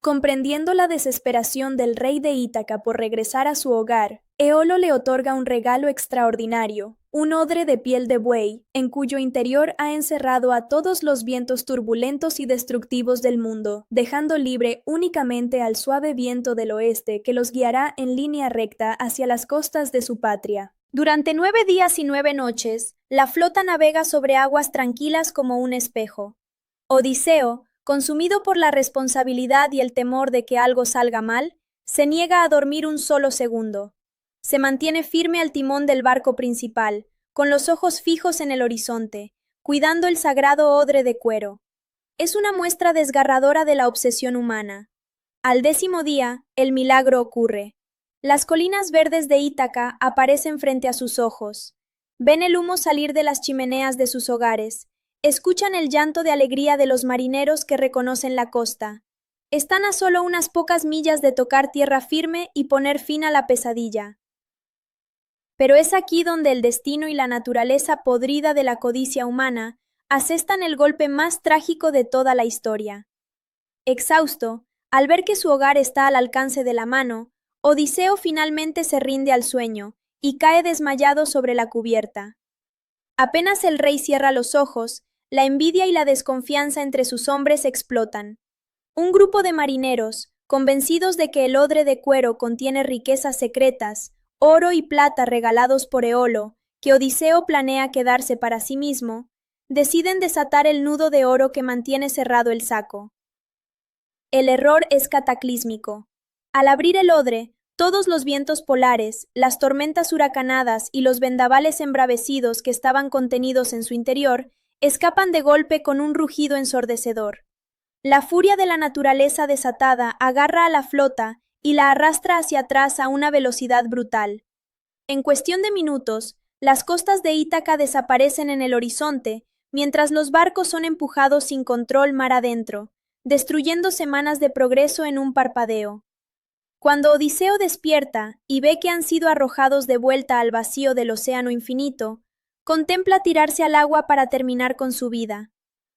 Comprendiendo la desesperación del rey de Ítaca por regresar a su hogar, Eolo le otorga un regalo extraordinario, un odre de piel de buey, en cuyo interior ha encerrado a todos los vientos turbulentos y destructivos del mundo, dejando libre únicamente al suave viento del oeste que los guiará en línea recta hacia las costas de su patria. Durante 9 días y 9 noches, la flota navega sobre aguas tranquilas como un espejo. Odiseo, consumido por la responsabilidad y el temor de que algo salga mal, se niega a dormir un solo segundo. Se mantiene firme al timón del barco principal, con los ojos fijos en el horizonte, cuidando el sagrado odre de cuero. Es una muestra desgarradora de la obsesión humana. Al 10º día, el milagro ocurre. Las colinas verdes de Ítaca aparecen frente a sus ojos. Ven el humo salir de las chimeneas de sus hogares. Escuchan el llanto de alegría de los marineros que reconocen la costa. Están a solo unas pocas millas de tocar tierra firme y poner fin a la pesadilla. Pero es aquí donde el destino y la naturaleza podrida de la codicia humana asestan el golpe más trágico de toda la historia. Exhausto, al ver que su hogar está al alcance de la mano, Odiseo finalmente se rinde al sueño y cae desmayado sobre la cubierta. Apenas el rey cierra los ojos, la envidia y la desconfianza entre sus hombres explotan. Un grupo de marineros, convencidos de que el odre de cuero contiene riquezas secretas, oro y plata regalados por Eolo, que Odiseo planea quedarse para sí mismo, deciden desatar el nudo de oro que mantiene cerrado el saco. El error es cataclísmico. Al abrir el odre, todos los vientos polares, las tormentas huracanadas y los vendavales embravecidos que estaban contenidos en su interior escapan de golpe con un rugido ensordecedor. La furia de la naturaleza desatada agarra a la flota y la arrastra hacia atrás a una velocidad brutal. En cuestión de minutos, las costas de Ítaca desaparecen en el horizonte, mientras los barcos son empujados sin control mar adentro, destruyendo semanas de progreso en un parpadeo. Cuando Odiseo despierta y ve que han sido arrojados de vuelta al vacío del océano infinito, contempla tirarse al agua para terminar con su vida.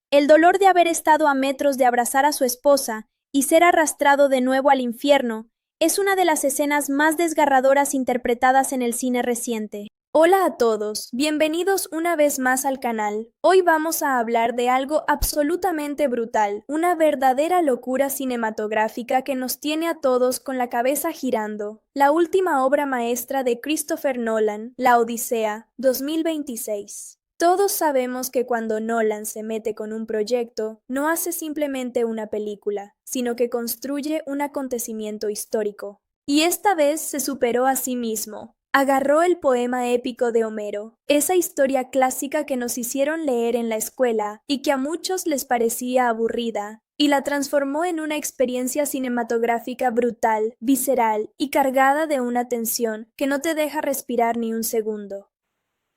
El dolor de haber estado a metros de abrazar a su esposa y ser arrastrado de nuevo al infierno es una de las escenas más desgarradoras interpretadas en el cine reciente. Hola a todos, bienvenidos una vez más al canal. Hoy vamos a hablar de algo absolutamente brutal, una verdadera locura cinematográfica que nos tiene a todos con la cabeza girando. La última obra maestra de Christopher Nolan, La Odisea, 2026. Todos sabemos que cuando Nolan se mete con un proyecto, no hace simplemente una película, sino que construye un acontecimiento histórico. Y esta vez se superó a sí mismo. Agarró el poema épico de Homero, esa historia clásica que nos hicieron leer en la escuela y que a muchos les parecía aburrida, y la transformó en una experiencia cinematográfica brutal, visceral y cargada de una tensión que no te deja respirar ni un segundo.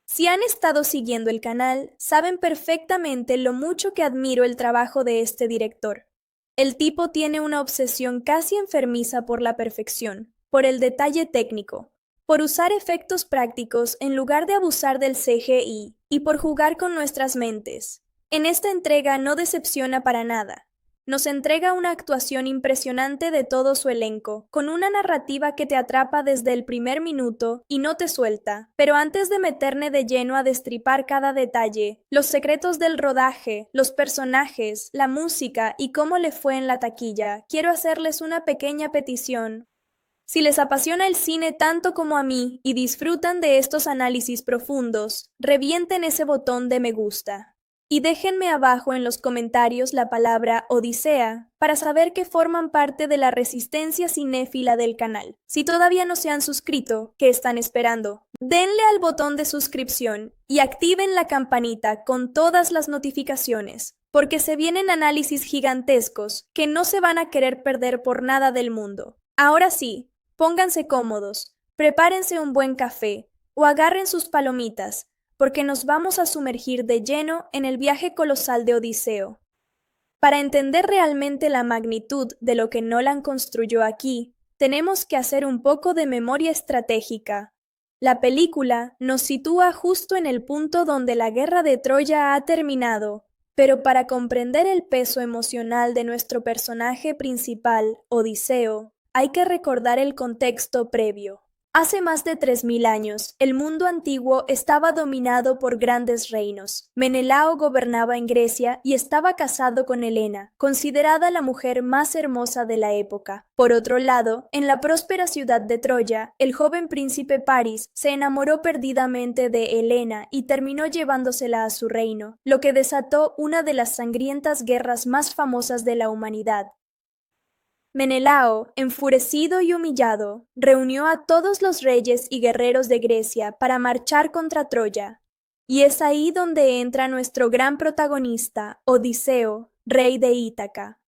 Si han estado siguiendo el canal, saben perfectamente lo mucho que admiro el trabajo de este director. El tipo tiene una obsesión casi enfermiza por la perfección, por el detalle técnico, por usar efectos prácticos en lugar de abusar del CGI y por jugar con nuestras mentes. En esta entrega no decepciona para nada. Nos entrega una actuación impresionante de todo su elenco, con una narrativa que te atrapa desde el primer minuto y no te suelta. Pero antes de meterme de lleno a destripar cada detalle, los secretos del rodaje, los personajes, la música y cómo le fue en la taquilla, quiero hacerles una pequeña petición. Si les apasiona el cine tanto como a mí y disfrutan de estos análisis profundos, revienten ese botón de me gusta. Y déjenme abajo en los comentarios la palabra Odisea para saber que forman parte de la resistencia cinéfila del canal. Si todavía no se han suscrito, ¿qué están esperando? Denle al botón de suscripción y activen la campanita con todas las notificaciones, porque se vienen análisis gigantescos que no se van a querer perder por nada del mundo. Ahora sí, pónganse cómodos, prepárense un buen café o agarren sus palomitas, porque nos vamos a sumergir de lleno en el viaje colosal de Odiseo. Para entender realmente la magnitud de lo que Nolan construyó aquí, tenemos que hacer un poco de memoria estratégica. La película nos sitúa justo en el punto donde la guerra de Troya ha terminado, pero para comprender el peso emocional de nuestro personaje principal, Odiseo, hay que recordar el contexto previo. Hace más de 3000 años, el mundo antiguo estaba dominado por grandes reinos. Menelao gobernaba en Grecia y estaba casado con Helena, considerada la mujer más hermosa de la época. Por otro lado, en la próspera ciudad de Troya, el joven príncipe Paris se enamoró perdidamente de Helena y terminó llevándosela a su reino, lo que desató una de las sangrientas guerras más famosas de la humanidad. Menelao, enfurecido y humillado, reunió a todos los reyes y guerreros de Grecia para marchar contra Troya. Y es ahí donde entra nuestro gran protagonista, Odiseo, rey de Ítaca.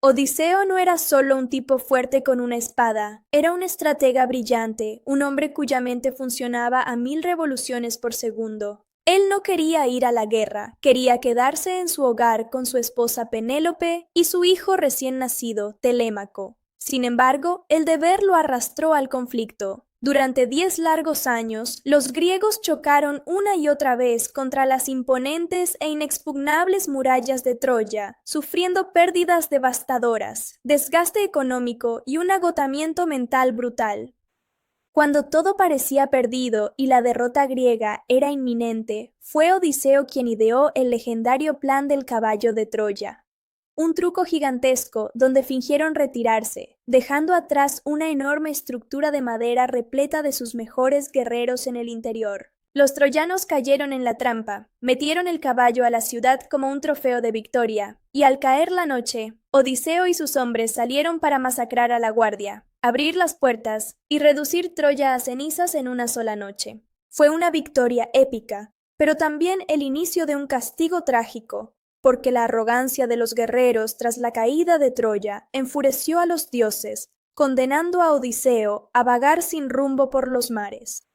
Odiseo no era solo un tipo fuerte con una espada, era un estratega brillante, un hombre cuya mente funcionaba a 1000 revoluciones por segundo. Él no quería ir a la guerra, quería quedarse en su hogar con su esposa Penélope y su hijo recién nacido, Telémaco. Sin embargo, el deber lo arrastró al conflicto. Durante 10 largos años, los griegos chocaron una y otra vez contra las imponentes e inexpugnables murallas de Troya, sufriendo pérdidas devastadoras, desgaste económico y un agotamiento mental brutal. Cuando todo parecía perdido y la derrota griega era inminente, fue Odiseo quien ideó el legendario plan del caballo de Troya. Un truco gigantesco donde fingieron retirarse, dejando atrás una enorme estructura de madera repleta de sus mejores guerreros en el interior. Los troyanos cayeron en la trampa, metieron el caballo a la ciudad como un trofeo de victoria, y al caer la noche, Odiseo y sus hombres salieron para masacrar a la guardia, abrir las puertas y reducir Troya a cenizas en una sola noche. Fue una victoria épica, pero también el inicio de un castigo trágico, porque la arrogancia de los guerreros tras la caída de Troya enfureció a los dioses, condenando a Odiseo a vagar sin rumbo por los mares.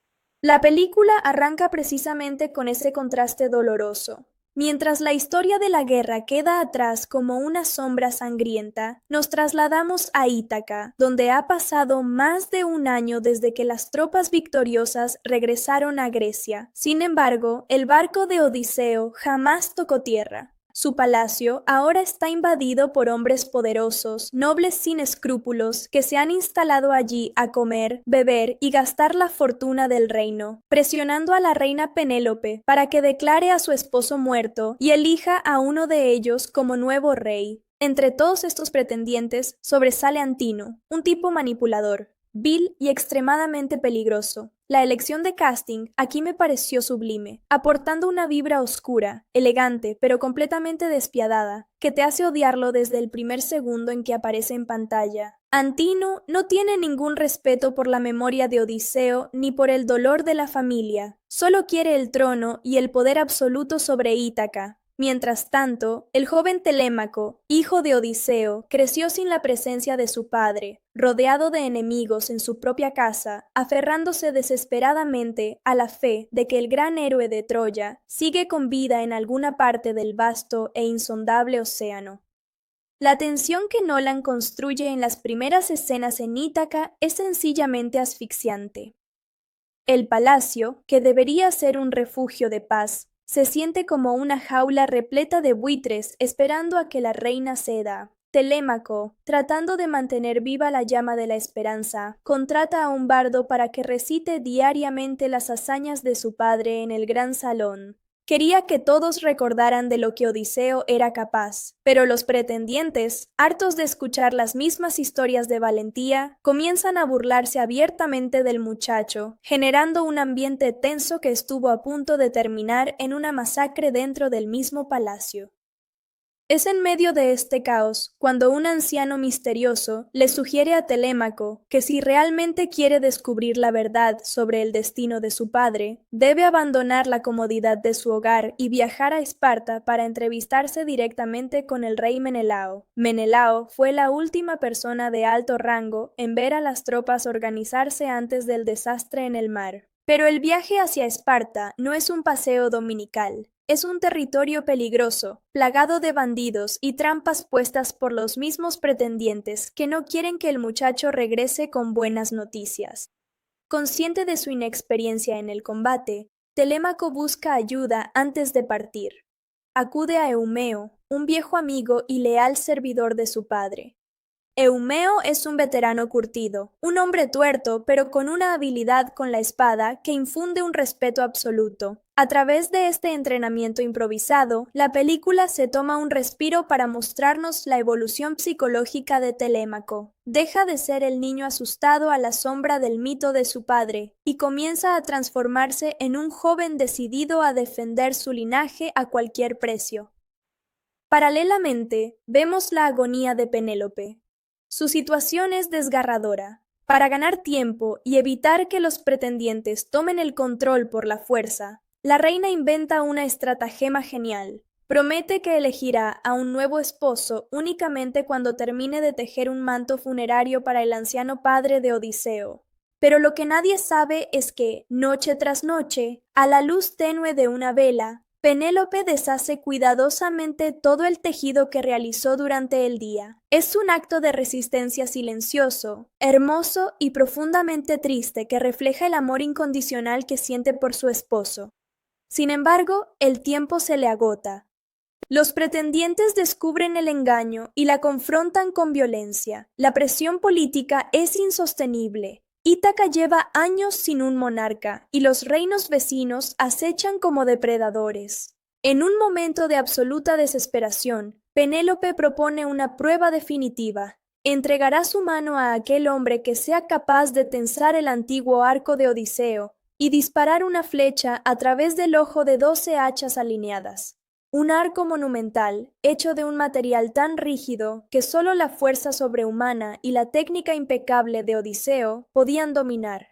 La película arranca precisamente con ese contraste doloroso. Mientras la historia de la guerra queda atrás como una sombra sangrienta, nos trasladamos a Ítaca, donde ha pasado más de un año desde que las tropas victoriosas regresaron a Grecia. Sin embargo, el barco de Odiseo jamás tocó tierra. Su palacio ahora está invadido por hombres poderosos, nobles sin escrúpulos, que se han instalado allí a comer, beber y gastar la fortuna del reino, presionando a la reina Penélope para que declare a su esposo muerto y elija a uno de ellos como nuevo rey. Entre todos estos pretendientes sobresale Antino, un tipo manipulador, vil y extremadamente peligroso. La elección de casting aquí me pareció sublime, aportando una vibra oscura, elegante, pero completamente despiadada, que te hace odiarlo desde el primer segundo en que aparece en pantalla. Antino no tiene ningún respeto por la memoria de Odiseo ni por el dolor de la familia, solo quiere el trono y el poder absoluto sobre Ítaca. Mientras tanto, el joven Telémaco, hijo de Odiseo, creció sin la presencia de su padre, rodeado de enemigos en su propia casa, aferrándose desesperadamente a la fe de que el gran héroe de Troya sigue con vida en alguna parte del vasto e insondable océano. La tensión que Nolan construye en las primeras escenas en Ítaca es sencillamente asfixiante. El palacio, que debería ser un refugio de paz, se siente como una jaula repleta de buitres esperando a que la reina ceda. Telémaco, tratando de mantener viva la llama de la esperanza, contrata a un bardo para que recite diariamente las hazañas de su padre en el gran salón. Quería que todos recordaran de lo que Odiseo era capaz, pero los pretendientes, hartos de escuchar las mismas historias de valentía, comienzan a burlarse abiertamente del muchacho, generando un ambiente tenso que estuvo a punto de terminar en una masacre dentro del mismo palacio. Es en medio de este caos cuando un anciano misterioso le sugiere a Telémaco que si realmente quiere descubrir la verdad sobre el destino de su padre, debe abandonar la comodidad de su hogar y viajar a Esparta para entrevistarse directamente con el rey Menelao. Menelao fue la última persona de alto rango en ver a las tropas organizarse antes del desastre en el mar. Pero el viaje hacia Esparta no es un paseo dominical. Es un territorio peligroso, plagado de bandidos y trampas puestas por los mismos pretendientes que no quieren que el muchacho regrese con buenas noticias. Consciente de su inexperiencia en el combate, Telémaco busca ayuda antes de partir. Acude a Eumeo, un viejo amigo y leal servidor de su padre. Eumeo es un veterano curtido, un hombre tuerto pero con una habilidad con la espada que infunde un respeto absoluto. A través de este entrenamiento improvisado, la película se toma un respiro para mostrarnos la evolución psicológica de Telémaco. Deja de ser el niño asustado a la sombra del mito de su padre y comienza a transformarse en un joven decidido a defender su linaje a cualquier precio. Paralelamente, vemos la agonía de Penélope. Su situación es desgarradora. Para ganar tiempo y evitar que los pretendientes tomen el control por la fuerza, la reina inventa una estratagema genial. Promete que elegirá a un nuevo esposo únicamente cuando termine de tejer un manto funerario para el anciano padre de Odiseo. Pero lo que nadie sabe es que, noche tras noche, a la luz tenue de una vela, Penélope deshace cuidadosamente todo el tejido que realizó durante el día. Es un acto de resistencia silencioso, hermoso y profundamente triste que refleja el amor incondicional que siente por su esposo. Sin embargo, el tiempo se le agota. Los pretendientes descubren el engaño y la confrontan con violencia. La presión política es insostenible. Ítaca lleva años sin un monarca y los reinos vecinos acechan como depredadores. En un momento de absoluta desesperación, Penélope propone una prueba definitiva. Entregará su mano a aquel hombre que sea capaz de tensar el antiguo arco de Odiseo y disparar una flecha a través del ojo de 12 hachas alineadas. Un arco monumental, hecho de un material tan rígido que solo la fuerza sobrehumana y la técnica impecable de Odiseo podían dominar.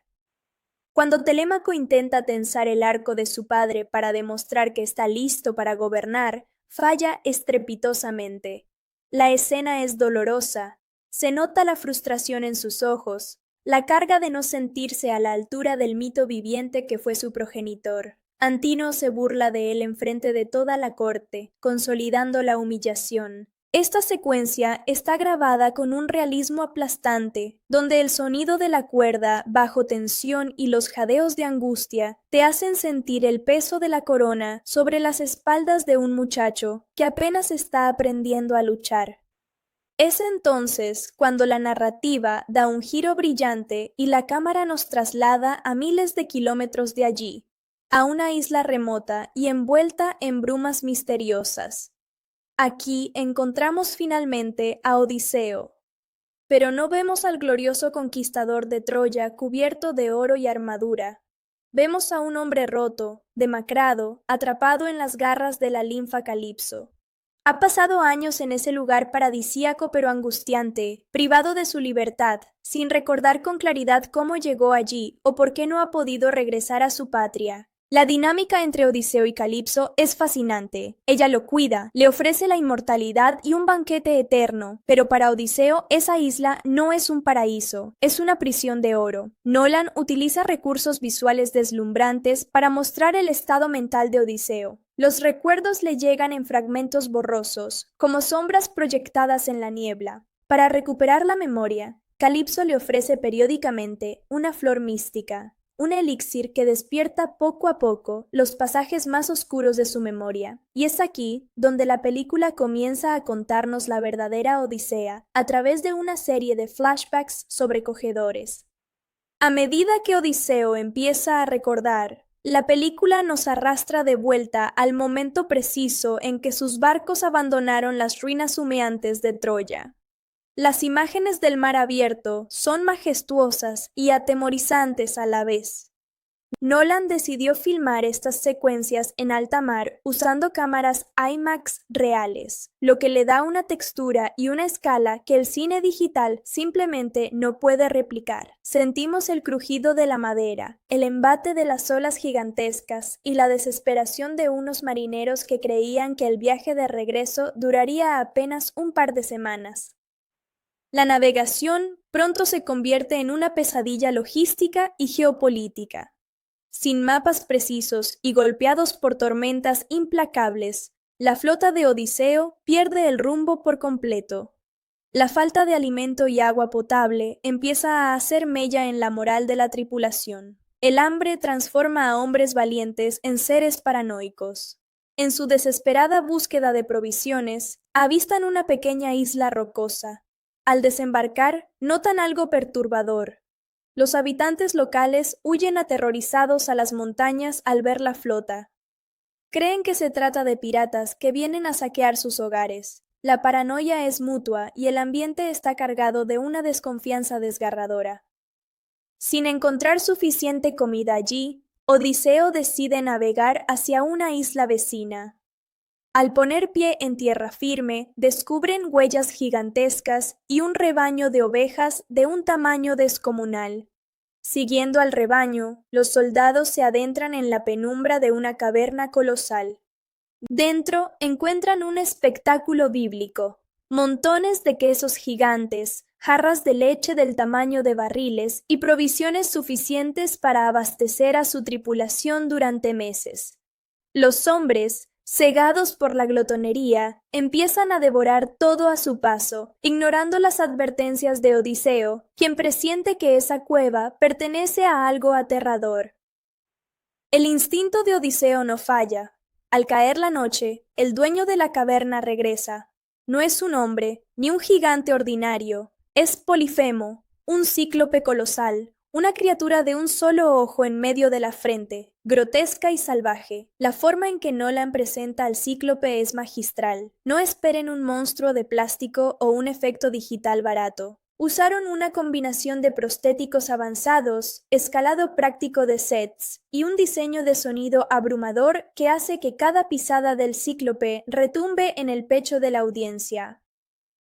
Cuando Telémaco intenta tensar el arco de su padre para demostrar que está listo para gobernar, falla estrepitosamente. La escena es dolorosa, se nota la frustración en sus ojos, la carga de no sentirse a la altura del mito viviente que fue su progenitor. Antino se burla de él enfrente de toda la corte, consolidando la humillación. Esta secuencia está grabada con un realismo aplastante, donde el sonido de la cuerda bajo tensión y los jadeos de angustia te hacen sentir el peso de la corona sobre las espaldas de un muchacho que apenas está aprendiendo a luchar. Es entonces cuando la narrativa da un giro brillante y la cámara nos traslada a miles de kilómetros de allí, a una isla remota y envuelta en brumas misteriosas. Aquí encontramos finalmente a Odiseo, pero no vemos al glorioso conquistador de Troya cubierto de oro y armadura. Vemos a un hombre roto, demacrado, atrapado en las garras de la linfa Calipso. Ha pasado años en ese lugar paradisíaco pero angustiante, privado de su libertad, sin recordar con claridad cómo llegó allí o por qué no ha podido regresar a su patria. La dinámica entre Odiseo y Calipso es fascinante. Ella lo cuida, le ofrece la inmortalidad y un banquete eterno, pero para Odiseo esa isla no es un paraíso, es una prisión de oro. Nolan utiliza recursos visuales deslumbrantes para mostrar el estado mental de Odiseo. Los recuerdos le llegan en fragmentos borrosos, como sombras proyectadas en la niebla. Para recuperar la memoria, Calipso le ofrece periódicamente una flor mística, un elixir que despierta poco a poco los pasajes más oscuros de su memoria. Y es aquí donde la película comienza a contarnos la verdadera Odisea a través de una serie de flashbacks sobrecogedores. A medida que Odiseo empieza a recordar, la película nos arrastra de vuelta al momento preciso en que sus barcos abandonaron las ruinas humeantes de Troya. Las imágenes del mar abierto son majestuosas y atemorizantes a la vez. Nolan decidió filmar estas secuencias en alta mar usando cámaras IMAX reales, lo que le da una textura y una escala que el cine digital simplemente no puede replicar. Sentimos el crujido de la madera, el embate de las olas gigantescas y la desesperación de unos marineros que creían que el viaje de regreso duraría apenas un par de semanas. La navegación pronto se convierte en una pesadilla logística y geopolítica. Sin mapas precisos y golpeados por tormentas implacables, la flota de Odiseo pierde el rumbo por completo. La falta de alimento y agua potable empieza a hacer mella en la moral de la tripulación. El hambre transforma a hombres valientes en seres paranoicos. En su desesperada búsqueda de provisiones, avistan una pequeña isla rocosa. Al desembarcar, notan algo perturbador. Los habitantes locales huyen aterrorizados a las montañas al ver la flota. Creen que se trata de piratas que vienen a saquear sus hogares. La paranoia es mutua y el ambiente está cargado de una desconfianza desgarradora. Sin encontrar suficiente comida allí, Odiseo decide navegar hacia una isla vecina. Al poner pie en tierra firme, descubren huellas gigantescas y un rebaño de ovejas de un tamaño descomunal. Siguiendo al rebaño, los soldados se adentran en la penumbra de una caverna colosal. Dentro encuentran un espectáculo bíblico: montones de quesos gigantes, jarras de leche del tamaño de barriles y provisiones suficientes para abastecer a su tripulación durante meses. Los hombres, cegados por la glotonería, empiezan a devorar todo a su paso, ignorando las advertencias de Odiseo, quien presiente que esa cueva pertenece a algo aterrador. El instinto de Odiseo no falla. Al caer la noche, el dueño de la caverna regresa. No es un hombre, ni un gigante ordinario, es Polifemo, un cíclope colosal, una criatura de un solo ojo en medio de la frente, grotesca y salvaje. La forma en que Nolan presenta al cíclope es magistral. No esperen un monstruo de plástico o un efecto digital barato. Usaron una combinación de prostéticos avanzados, escalado práctico de sets y un diseño de sonido abrumador que hace que cada pisada del cíclope retumbe en el pecho de la audiencia.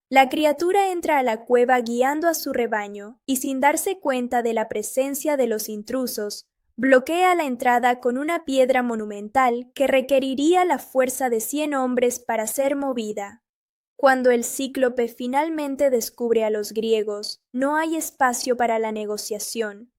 La criatura entra a la cueva guiando a su rebaño y sin darse cuenta de la presencia de los intrusos, bloquea la entrada con una piedra monumental que requeriría la fuerza de 100 hombres para ser movida. Cuando el cíclope finalmente descubre a los griegos, no hay espacio para la negociación.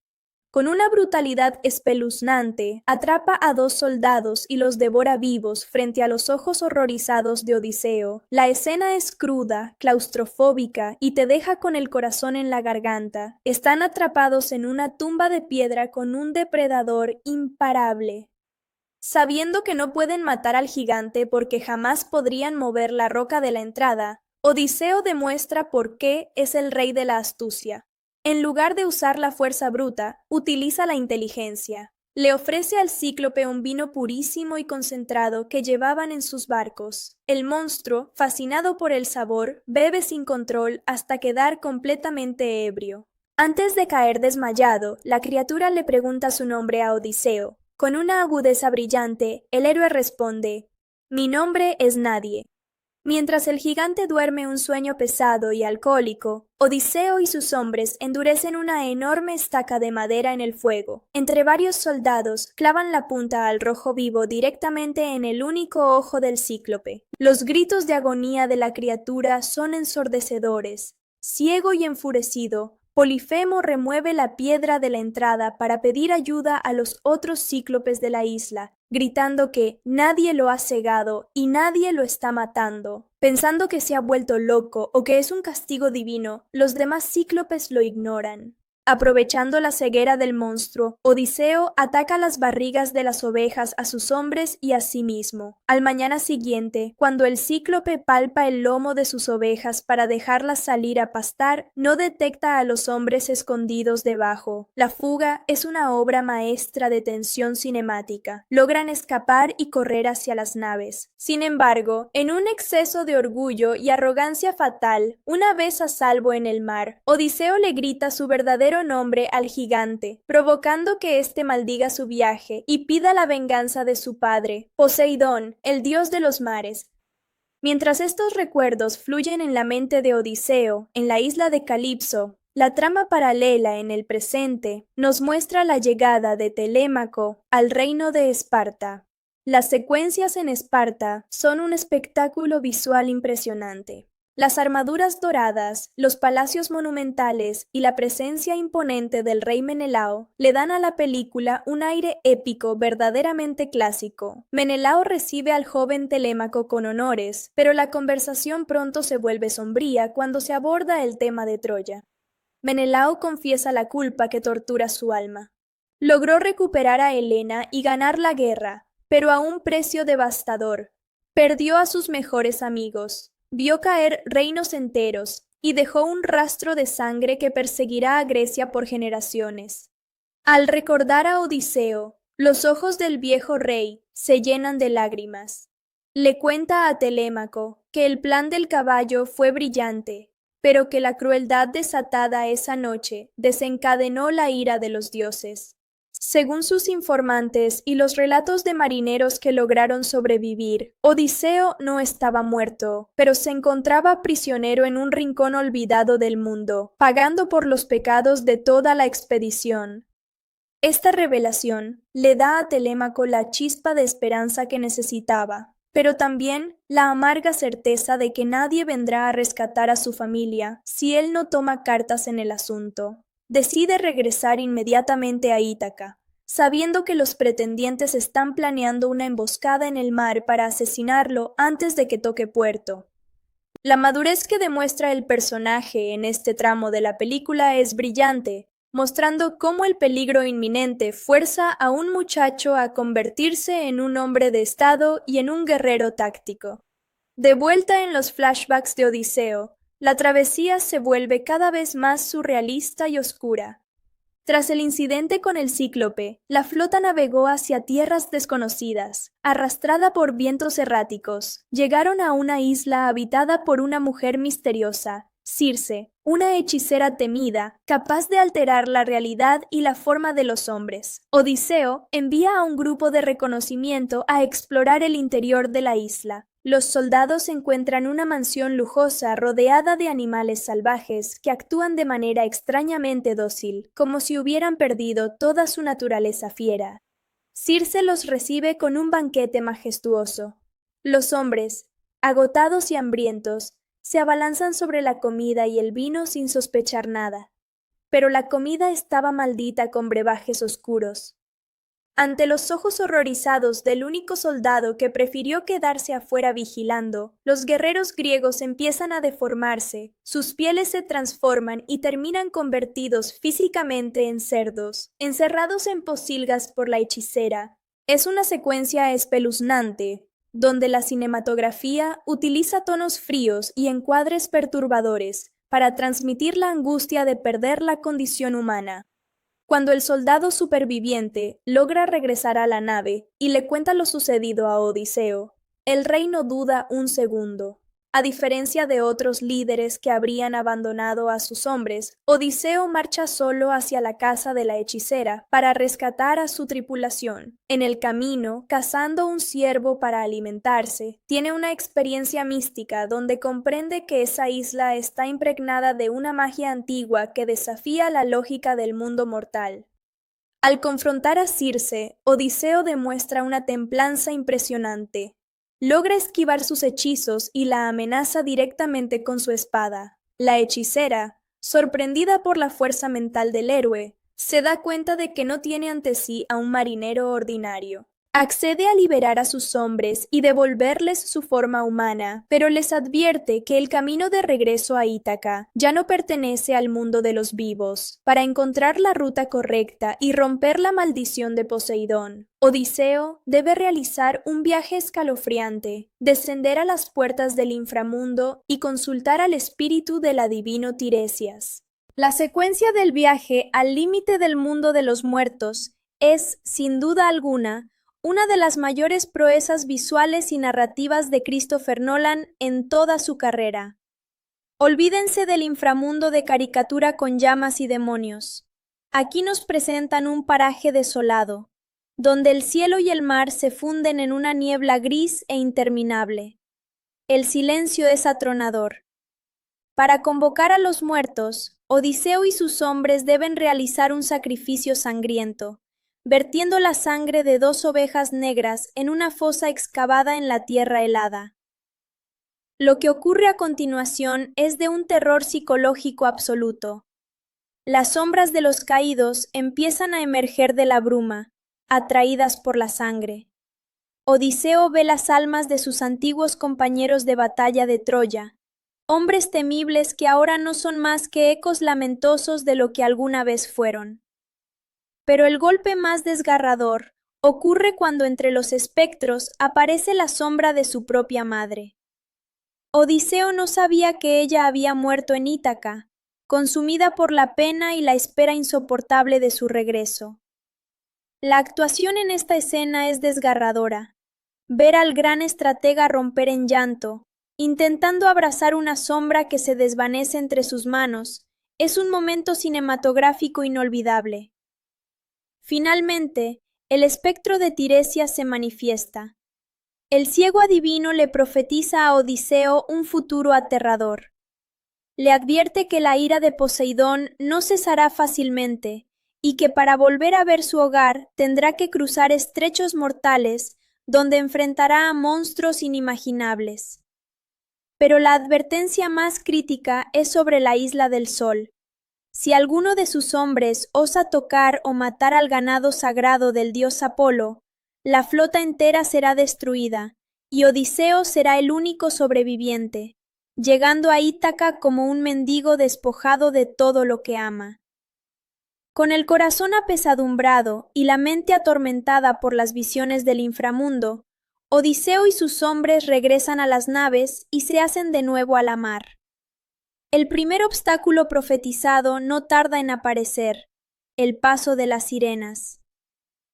Con una brutalidad espeluznante, atrapa a 2 soldados y los devora vivos frente a los ojos horrorizados de Odiseo. La escena es cruda, claustrofóbica y te deja con el corazón en la garganta. Están atrapados en una tumba de piedra con un depredador imparable. Sabiendo que no pueden matar al gigante porque jamás podrían mover la roca de la entrada, Odiseo demuestra por qué es el rey de la astucia. En lugar de usar la fuerza bruta, utiliza la inteligencia. Le ofrece al cíclope un vino purísimo y concentrado que llevaban en sus barcos. El monstruo, fascinado por el sabor, bebe sin control hasta quedar completamente ebrio. Antes de caer desmayado, la criatura le pregunta su nombre a Odiseo. Con una agudeza brillante, el héroe responde: «Mi nombre es Nadie». Mientras el gigante duerme un sueño pesado y alcohólico, Odiseo y sus hombres endurecen una enorme estaca de madera en el fuego. Entre varios soldados clavan la punta al rojo vivo directamente en el único ojo del cíclope. Los gritos de agonía de la criatura son ensordecedores. Ciego y enfurecido, Polifemo remueve la piedra de la entrada para pedir ayuda a los otros cíclopes de la isla, gritando que nadie lo ha cegado y nadie lo está matando. Pensando que se ha vuelto loco o que es un castigo divino, los demás cíclopes lo ignoran. Aprovechando la ceguera del monstruo, Odiseo ataca las barrigas de las ovejas a sus hombres y a sí mismo. Al mañana siguiente, cuando el cíclope palpa el lomo de sus ovejas para dejarlas salir a pastar, no detecta a los hombres escondidos debajo. La fuga es una obra maestra de tensión cinemática. Logran escapar y correr hacia las naves. Sin embargo, en un exceso de orgullo y arrogancia fatal, una vez a salvo en el mar, Odiseo le grita su verdadero nombre al gigante, provocando que éste maldiga su viaje y pida la venganza de su padre, Poseidón, el dios de los mares. Mientras estos recuerdos fluyen en la mente de Odiseo, en la isla de Calipso, la trama paralela en el presente nos muestra la llegada de Telémaco al reino de Esparta. Las secuencias en Esparta son un espectáculo visual impresionante. Las armaduras doradas, los palacios monumentales y la presencia imponente del rey Menelao le dan a la película un aire épico verdaderamente clásico. Menelao recibe al joven Telémaco con honores, pero la conversación pronto se vuelve sombría cuando se aborda el tema de Troya. Menelao confiesa la culpa que tortura su alma. Logró recuperar a Helena y ganar la guerra, pero a un precio devastador. Perdió a sus mejores amigos. Vio caer reinos enteros y dejó un rastro de sangre que perseguirá a Grecia por generaciones. Al recordar a Odiseo, los ojos del viejo rey se llenan de lágrimas. Le cuenta a Telémaco que el plan del caballo fue brillante, pero que la crueldad desatada esa noche desencadenó la ira de los dioses. Según sus informantes y los relatos de marineros que lograron sobrevivir, Odiseo no estaba muerto, pero se encontraba prisionero en un rincón olvidado del mundo, pagando por los pecados de toda la expedición. Esta revelación le da a Telémaco la chispa de esperanza que necesitaba, pero también la amarga certeza de que nadie vendrá a rescatar a su familia si él no toma cartas en el asunto. Decide regresar inmediatamente a Ítaca, sabiendo que los pretendientes están planeando una emboscada en el mar para asesinarlo antes de que toque puerto. La madurez que demuestra el personaje en este tramo de la película es brillante, mostrando cómo el peligro inminente fuerza a un muchacho a convertirse en un hombre de estado y en un guerrero táctico. De vuelta en los flashbacks de Odiseo, la travesía se vuelve cada vez más surrealista y oscura. Tras el incidente con el cíclope, la flota navegó hacia tierras desconocidas. Arrastrada por vientos erráticos, llegaron a una isla habitada por una mujer misteriosa, Circe, una hechicera temida, capaz de alterar la realidad y la forma de los hombres. Odiseo envía a un grupo de reconocimiento a explorar el interior de la isla. Los soldados encuentran una mansión lujosa rodeada de animales salvajes que actúan de manera extrañamente dócil, como si hubieran perdido toda su naturaleza fiera. Circe los recibe con un banquete majestuoso. Los hombres, agotados y hambrientos, se abalanzan sobre la comida y el vino sin sospechar nada. Pero la comida estaba maldita con brebajes oscuros. Ante los ojos horrorizados del único soldado que prefirió quedarse afuera vigilando, los guerreros griegos empiezan a deformarse, sus pieles se transforman y terminan convertidos físicamente en cerdos, encerrados en pocilgas por la hechicera. Es una secuencia espeluznante, donde la cinematografía utiliza tonos fríos y encuadres perturbadores para transmitir la angustia de perder la condición humana. Cuando el soldado superviviente logra regresar a la nave y le cuenta lo sucedido a Odiseo, el rey no duda un segundo. A diferencia de otros líderes que habrían abandonado a sus hombres, Odiseo marcha solo hacia la casa de la hechicera para rescatar a su tripulación. En el camino, cazando un ciervo para alimentarse, tiene una experiencia mística donde comprende que esa isla está impregnada de una magia antigua que desafía la lógica del mundo mortal. Al confrontar a Circe, Odiseo demuestra una templanza impresionante. Logra esquivar sus hechizos y la amenaza directamente con su espada. La hechicera, sorprendida por la fuerza mental del héroe, se da cuenta de que no tiene ante sí a un marinero ordinario. Accede a liberar a sus hombres y devolverles su forma humana, pero les advierte que el camino de regreso a Ítaca ya no pertenece al mundo de los vivos. Para encontrar la ruta correcta y romper la maldición de Poseidón, Odiseo debe realizar un viaje escalofriante, descender a las puertas del inframundo y consultar al espíritu del adivino Tiresias. La secuencia del viaje al límite del mundo de los muertos es, sin duda alguna, una de las mayores proezas visuales y narrativas de Christopher Nolan en toda su carrera. Olvídense del inframundo de caricatura con llamas y demonios. Aquí nos presentan un paraje desolado, donde el cielo y el mar se funden en una niebla gris e interminable. El silencio es atronador. Para convocar a los muertos, Odiseo y sus hombres deben realizar un sacrificio sangriento, vertiendo la sangre de 2 ovejas negras en una fosa excavada en la tierra helada. Lo que ocurre a continuación es de un terror psicológico absoluto. Las sombras de los caídos empiezan a emerger de la bruma, atraídas por la sangre. Odiseo ve las almas de sus antiguos compañeros de batalla de Troya, hombres temibles que ahora no son más que ecos lamentosos de lo que alguna vez fueron. Pero el golpe más desgarrador ocurre cuando entre los espectros aparece la sombra de su propia madre. Odiseo no sabía que ella había muerto en Ítaca, consumida por la pena y la espera insoportable de su regreso. La actuación en esta escena es desgarradora. Ver al gran estratega romper en llanto, intentando abrazar una sombra que se desvanece entre sus manos, es un momento cinematográfico inolvidable. Finalmente, el espectro de Tiresias se manifiesta. El ciego adivino le profetiza a Odiseo un futuro aterrador. Le advierte que la ira de Poseidón no cesará fácilmente y que para volver a ver su hogar tendrá que cruzar estrechos mortales donde enfrentará a monstruos inimaginables. Pero la advertencia más crítica es sobre la isla del Sol. Si alguno de sus hombres osa tocar o matar al ganado sagrado del dios Apolo, la flota entera será destruida, y Odiseo será el único sobreviviente, llegando a Ítaca como un mendigo despojado de todo lo que ama. Con el corazón apesadumbrado y la mente atormentada por las visiones del inframundo, Odiseo y sus hombres regresan a las naves y se hacen de nuevo a la mar. El primer obstáculo profetizado no tarda en aparecer, el paso de las sirenas.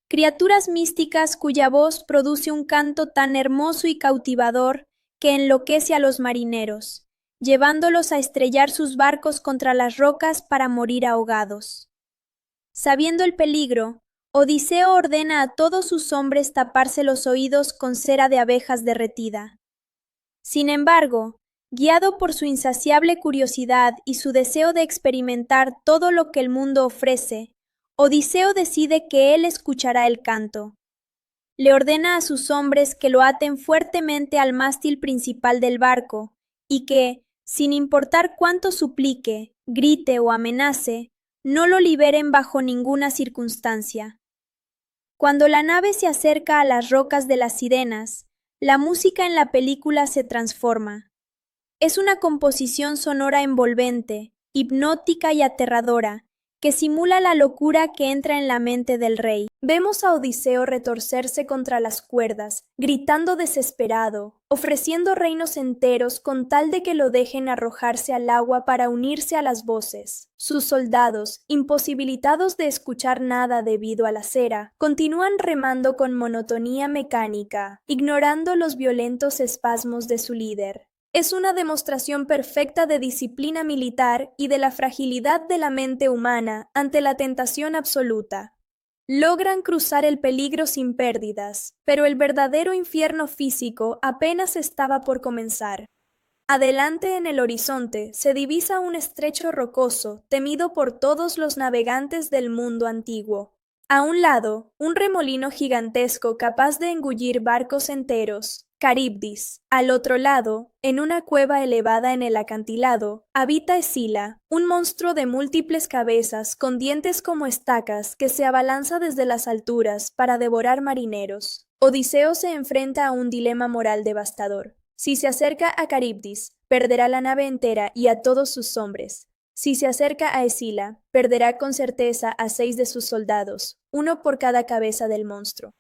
Criaturas místicas cuya voz produce un canto tan hermoso y cautivador que enloquece a los marineros, llevándolos a estrellar sus barcos contra las rocas para morir ahogados. Sabiendo el peligro, Odiseo ordena a todos sus hombres taparse los oídos con cera de abejas derretida. Sin embargo, guiado por su insaciable curiosidad y su deseo de experimentar todo lo que el mundo ofrece, Odiseo decide que él escuchará el canto. Le ordena a sus hombres que lo aten fuertemente al mástil principal del barco y que, sin importar cuánto suplique, grite o amenace, no lo liberen bajo ninguna circunstancia. Cuando la nave se acerca a las rocas de las sirenas, la música en la película se transforma. Es una composición sonora envolvente, hipnótica y aterradora, que simula la locura que entra en la mente del rey. Vemos a Odiseo retorcerse contra las cuerdas, gritando desesperado, ofreciendo reinos enteros con tal de que lo dejen arrojarse al agua para unirse a las voces. Sus soldados, imposibilitados de escuchar nada debido a la cera, continúan remando con monotonía mecánica, ignorando los violentos espasmos de su líder. Es una demostración perfecta de disciplina militar y de la fragilidad de la mente humana ante la tentación absoluta. Logran cruzar el peligro sin pérdidas, pero el verdadero infierno físico apenas estaba por comenzar. Adelante en el horizonte se divisa un estrecho rocoso temido por todos los navegantes del mundo antiguo. A un lado, un remolino gigantesco capaz de engullir barcos enteros, Caribdis. Al otro lado, en una cueva elevada en el acantilado, habita Escila, un monstruo de múltiples cabezas con dientes como estacas que se abalanza desde las alturas para devorar marineros. Odiseo se enfrenta a un dilema moral devastador. Si se acerca a Caribdis, perderá la nave entera y a todos sus hombres. Si se acerca a Escila, perderá con certeza a 6 de sus soldados, uno por cada cabeza del monstruo.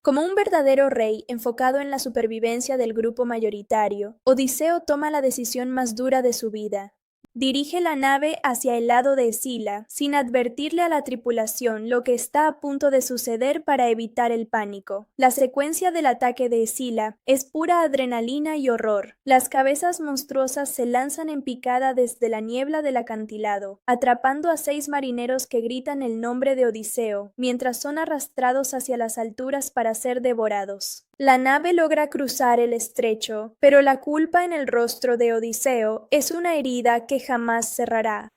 Como un verdadero rey enfocado en la supervivencia del grupo mayoritario, Odiseo toma la decisión más dura de su vida. Dirige la nave hacia el lado de Escila, sin advertirle a la tripulación lo que está a punto de suceder para evitar el pánico. La secuencia del ataque de Escila es pura adrenalina y horror. Las cabezas monstruosas se lanzan en picada desde la niebla del acantilado, atrapando a 6 marineros que gritan el nombre de Odiseo, mientras son arrastrados hacia las alturas para ser devorados. La nave logra cruzar el estrecho, pero la culpa en el rostro de Odiseo es una herida que jamás cerrará.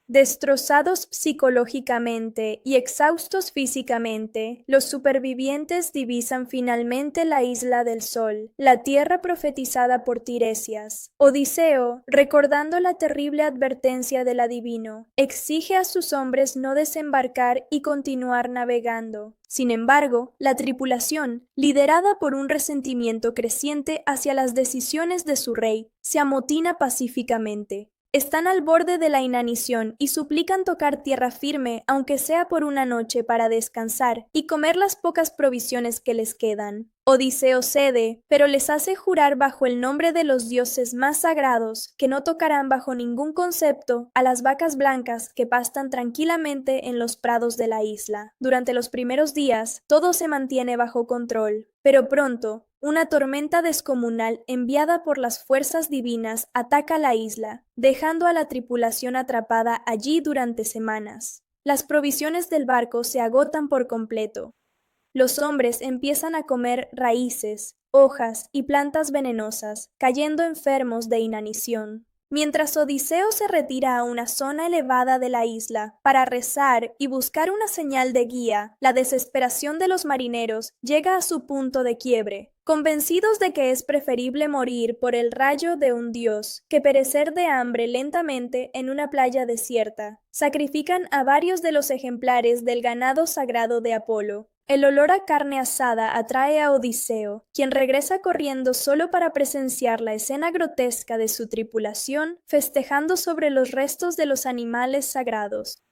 Destrozados psicológicamente y exhaustos físicamente, los supervivientes divisan finalmente la isla del Sol, la tierra profetizada por Tiresias. Odiseo, recordando la terrible advertencia del adivino, exige a sus hombres no desembarcar y continuar navegando. Sin embargo, la tripulación, liderada por un resentimiento creciente hacia las decisiones de su rey, se amotina pacíficamente. Están al borde de la inanición y suplican tocar tierra firme, aunque sea por una noche, para descansar y comer las pocas provisiones que les quedan. Odiseo cede, pero les hace jurar bajo el nombre de los dioses más sagrados que no tocarán bajo ningún concepto a las vacas blancas que pastan tranquilamente en los prados de la isla. Durante los primeros días, todo se mantiene bajo control, pero pronto, una tormenta descomunal enviada por las fuerzas divinas ataca la isla, dejando a la tripulación atrapada allí durante semanas. Las provisiones del barco se agotan por completo. Los hombres empiezan a comer raíces, hojas y plantas venenosas, cayendo enfermos de inanición. Mientras Odiseo se retira a una zona elevada de la isla para rezar y buscar una señal de guía, la desesperación de los marineros llega a su punto de quiebre. Convencidos de que es preferible morir por el rayo de un dios que perecer de hambre lentamente en una playa desierta, sacrifican a varios de los ejemplares del ganado sagrado de Apolo. El olor a carne asada atrae a Odiseo, quien regresa corriendo solo para presenciar la escena grotesca de su tripulación festejando sobre los restos de los animales sagrados.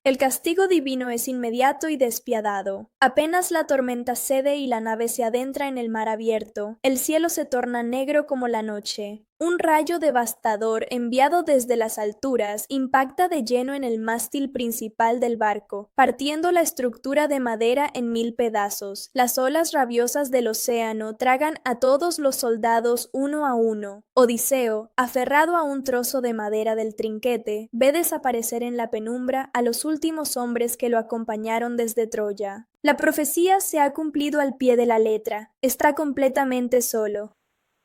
El castigo divino es inmediato y despiadado. Apenas la tormenta cede y la nave se adentra en el mar abierto, el cielo se torna negro como la noche. Un rayo devastador enviado desde las alturas impacta de lleno en el mástil principal del barco, partiendo la estructura de madera en 1000 pedazos. Las olas rabiosas del océano tragan a todos los soldados uno a uno. Odiseo, aferrado a un trozo de madera del trinquete, ve desaparecer en la penumbra a los últimos hombres que lo acompañaron desde Troya. La profecía se ha cumplido al pie de la letra. Está completamente solo.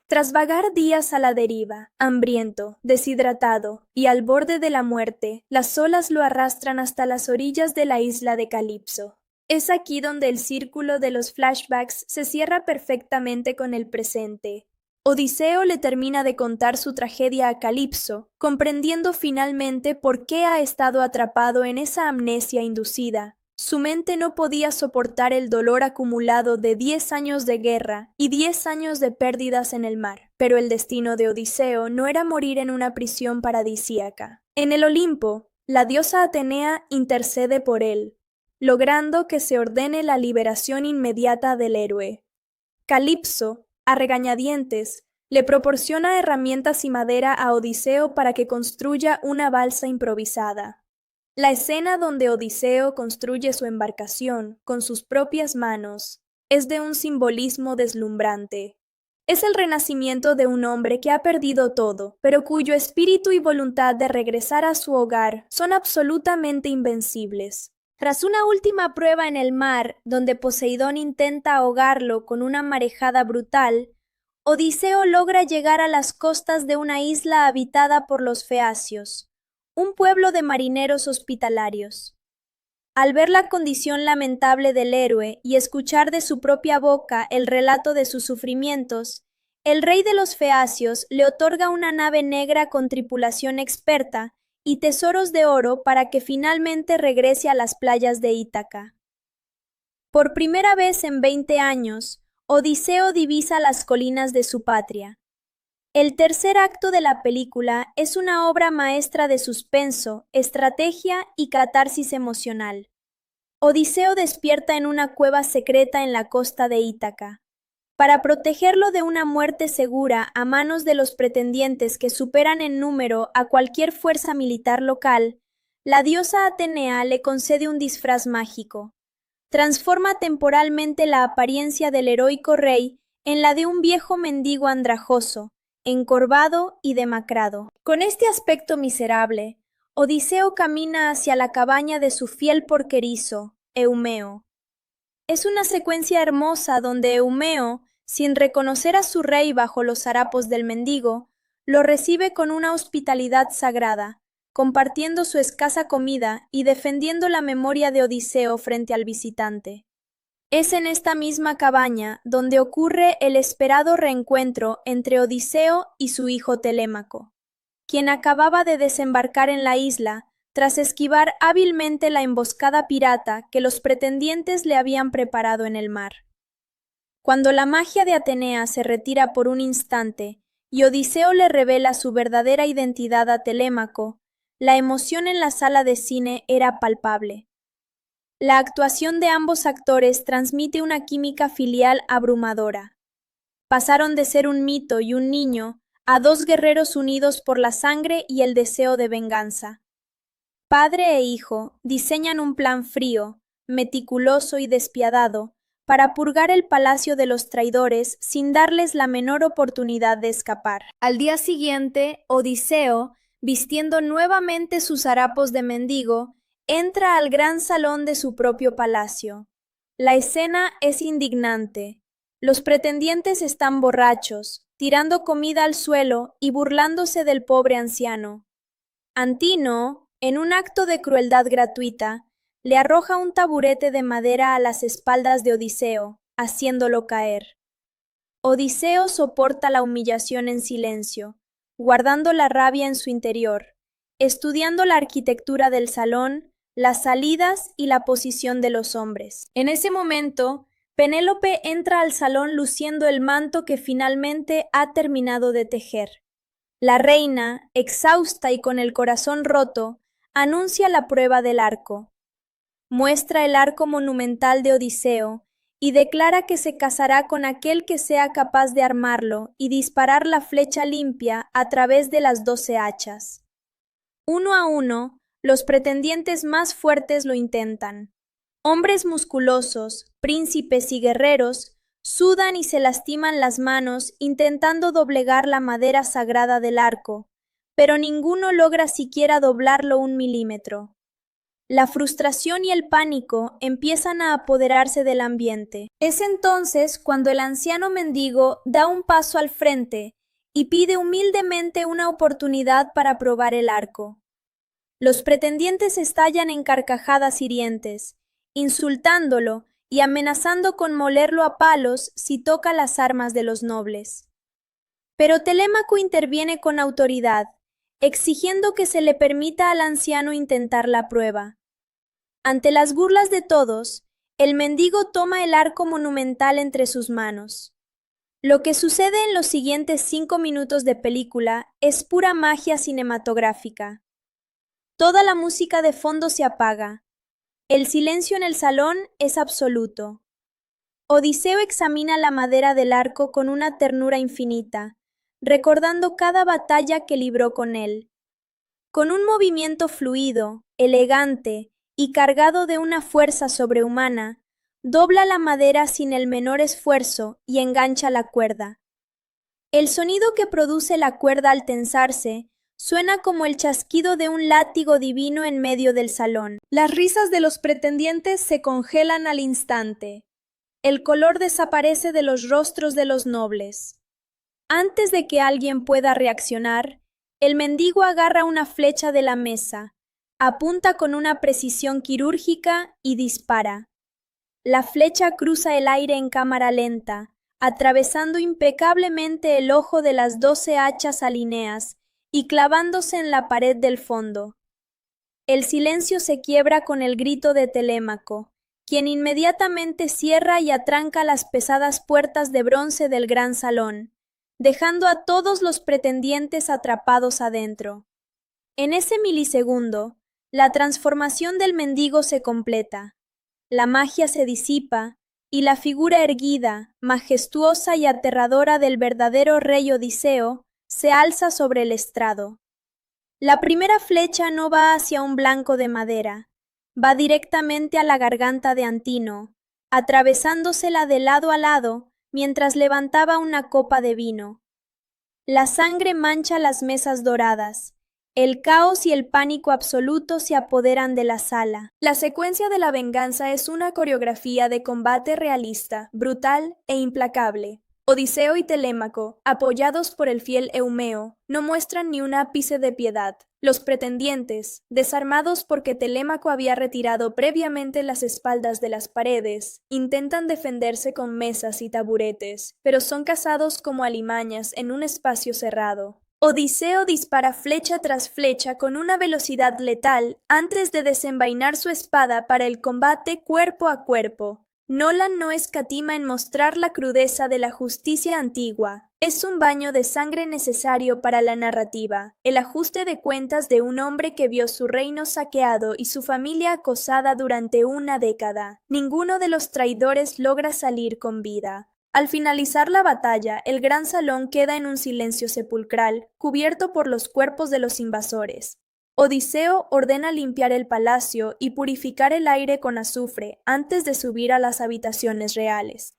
Tras vagar días a la deriva, hambriento, deshidratado y al borde de la muerte, las olas lo arrastran hasta las orillas de la isla de Calipso. Es aquí donde el círculo de los flashbacks se cierra perfectamente con el presente. Odiseo le termina de contar su tragedia a Calipso, comprendiendo finalmente por qué ha estado atrapado en esa amnesia inducida. Su mente no podía soportar el dolor acumulado de 10 años de guerra y 10 años de pérdidas en el mar, pero el destino de Odiseo no era morir en una prisión paradisíaca. En el Olimpo, la diosa Atenea intercede por él, logrando que se ordene la liberación inmediata del héroe. Calipso, a regañadientes, le proporciona herramientas y madera a Odiseo para que construya una balsa improvisada. La escena donde Odiseo construye su embarcación con sus propias manos es de un simbolismo deslumbrante. Es el renacimiento de un hombre que ha perdido todo, pero cuyo espíritu y voluntad de regresar a su hogar son absolutamente invencibles. Tras una última prueba en el mar, donde Poseidón intenta ahogarlo con una marejada brutal, Odiseo logra llegar a las costas de una isla habitada por los feacios, un pueblo de marineros hospitalarios. Al ver la condición lamentable del héroe y escuchar de su propia boca el relato de sus sufrimientos, el rey de los feacios le otorga una nave negra con tripulación experta y tesoros de oro para que finalmente regrese a las playas de Ítaca. Por primera vez en 20 años, Odiseo divisa las colinas de su patria. El tercer acto de la película es una obra maestra de suspenso, estrategia y catarsis emocional. Odiseo despierta en una cueva secreta en la costa de Ítaca. Para protegerlo de una muerte segura a manos de los pretendientes que superan en número a cualquier fuerza militar local, la diosa Atenea le concede un disfraz mágico. Transforma temporalmente la apariencia del heroico rey en la de un viejo mendigo andrajoso, encorvado y demacrado. Con este aspecto miserable, Odiseo camina hacia la cabaña de su fiel porquerizo, Eumeo. Es una secuencia hermosa donde Eumeo, sin reconocer a su rey bajo los harapos del mendigo, lo recibe con una hospitalidad sagrada, compartiendo su escasa comida y defendiendo la memoria de Odiseo frente al visitante. Es en esta misma cabaña donde ocurre el esperado reencuentro entre Odiseo y su hijo Telémaco, quien acababa de desembarcar en la isla tras esquivar hábilmente la emboscada pirata que los pretendientes le habían preparado en el mar. Cuando la magia de Atenea se retira por un instante y Odiseo le revela su verdadera identidad a Telémaco, la emoción en la sala de cine era palpable. La actuación de ambos actores transmite una química filial abrumadora. Pasaron de ser un mito y un niño a dos guerreros unidos por la sangre y el deseo de venganza. Padre e hijo diseñan un plan frío, meticuloso y despiadado para purgar el palacio de los traidores sin darles la menor oportunidad de escapar. Al día siguiente, Odiseo, vistiendo nuevamente sus harapos de mendigo, entra al gran salón de su propio palacio. La escena es indignante. Los pretendientes están borrachos, tirando comida al suelo y burlándose del pobre anciano. Antino, en un acto de crueldad gratuita, le arroja un taburete de madera a las espaldas de Odiseo, haciéndolo caer. Odiseo soporta la humillación en silencio, guardando la rabia en su interior, estudiando la arquitectura del salón, las salidas y la posición de los hombres. En ese momento, Penélope entra al salón luciendo el manto que finalmente ha terminado de tejer. La reina, exhausta y con el corazón roto, anuncia la prueba del arco. Muestra el arco monumental de Odiseo y declara que se casará con aquel que sea capaz de armarlo y disparar la flecha limpia a través de las 12 hachas. Uno a uno, los pretendientes más fuertes lo intentan. Hombres musculosos, príncipes y guerreros, sudan y se lastiman las manos intentando doblegar la madera sagrada del arco, pero ninguno logra siquiera doblarlo 1 milímetro. La frustración y el pánico empiezan a apoderarse del ambiente. Es entonces cuando el anciano mendigo da un paso al frente y pide humildemente una oportunidad para probar el arco. Los pretendientes estallan en carcajadas hirientes, insultándolo y amenazando con molerlo a palos si toca las armas de los nobles. Pero Telémaco interviene con autoridad, exigiendo que se le permita al anciano intentar la prueba. Ante las burlas de todos, el mendigo toma el arco monumental entre sus manos. Lo que sucede en los siguientes 5 minutos de película es pura magia cinematográfica. Toda la música de fondo se apaga. El silencio en el salón es absoluto. Odiseo examina la madera del arco con una ternura infinita, recordando cada batalla que libró con él. Con un movimiento fluido, elegante y cargado de una fuerza sobrehumana, dobla la madera sin el menor esfuerzo y engancha la cuerda. El sonido que produce la cuerda al tensarse suena como el chasquido de un látigo divino en medio del salón. Las risas de los pretendientes se congelan al instante. El color desaparece de los rostros de los nobles. Antes de que alguien pueda reaccionar, el mendigo agarra una flecha de la mesa, apunta con una precisión quirúrgica y dispara. La flecha cruza el aire en cámara lenta, atravesando impecablemente el ojo de las 12 hachas alíneas y clavándose en la pared del fondo. El silencio se quiebra con el grito de Telémaco, quien inmediatamente cierra y atranca las pesadas puertas de bronce del gran salón, dejando a todos los pretendientes atrapados adentro. En ese milisegundo, la transformación del mendigo se completa. La magia se disipa y la figura erguida, majestuosa y aterradora del verdadero rey Odiseo se alza sobre el estrado. La primera flecha no va hacia un blanco de madera, va directamente a la garganta de Antino, atravesándosela de lado a lado mientras levantaba una copa de vino. La sangre mancha las mesas doradas. El caos y el pánico absoluto se apoderan de la sala. La secuencia de la venganza es una coreografía de combate realista, brutal e implacable. Odiseo y Telémaco, apoyados por el fiel Eumeo, no muestran ni un ápice de piedad. Los pretendientes, desarmados porque Telémaco había retirado previamente las espaldas de las paredes, intentan defenderse con mesas y taburetes, pero son cazados como alimañas en un espacio cerrado. Odiseo dispara flecha tras flecha con una velocidad letal antes de desenvainar su espada para el combate cuerpo a cuerpo. Nolan no escatima en mostrar la crudeza de la justicia antigua. Es un baño de sangre necesario para la narrativa, el ajuste de cuentas de un hombre que vio su reino saqueado y su familia acosada durante una década. Ninguno de los traidores logra salir con vida. Al finalizar la batalla, el gran salón queda en un silencio sepulcral, cubierto por los cuerpos de los invasores. Odiseo ordena limpiar el palacio y purificar el aire con azufre antes de subir a las habitaciones reales.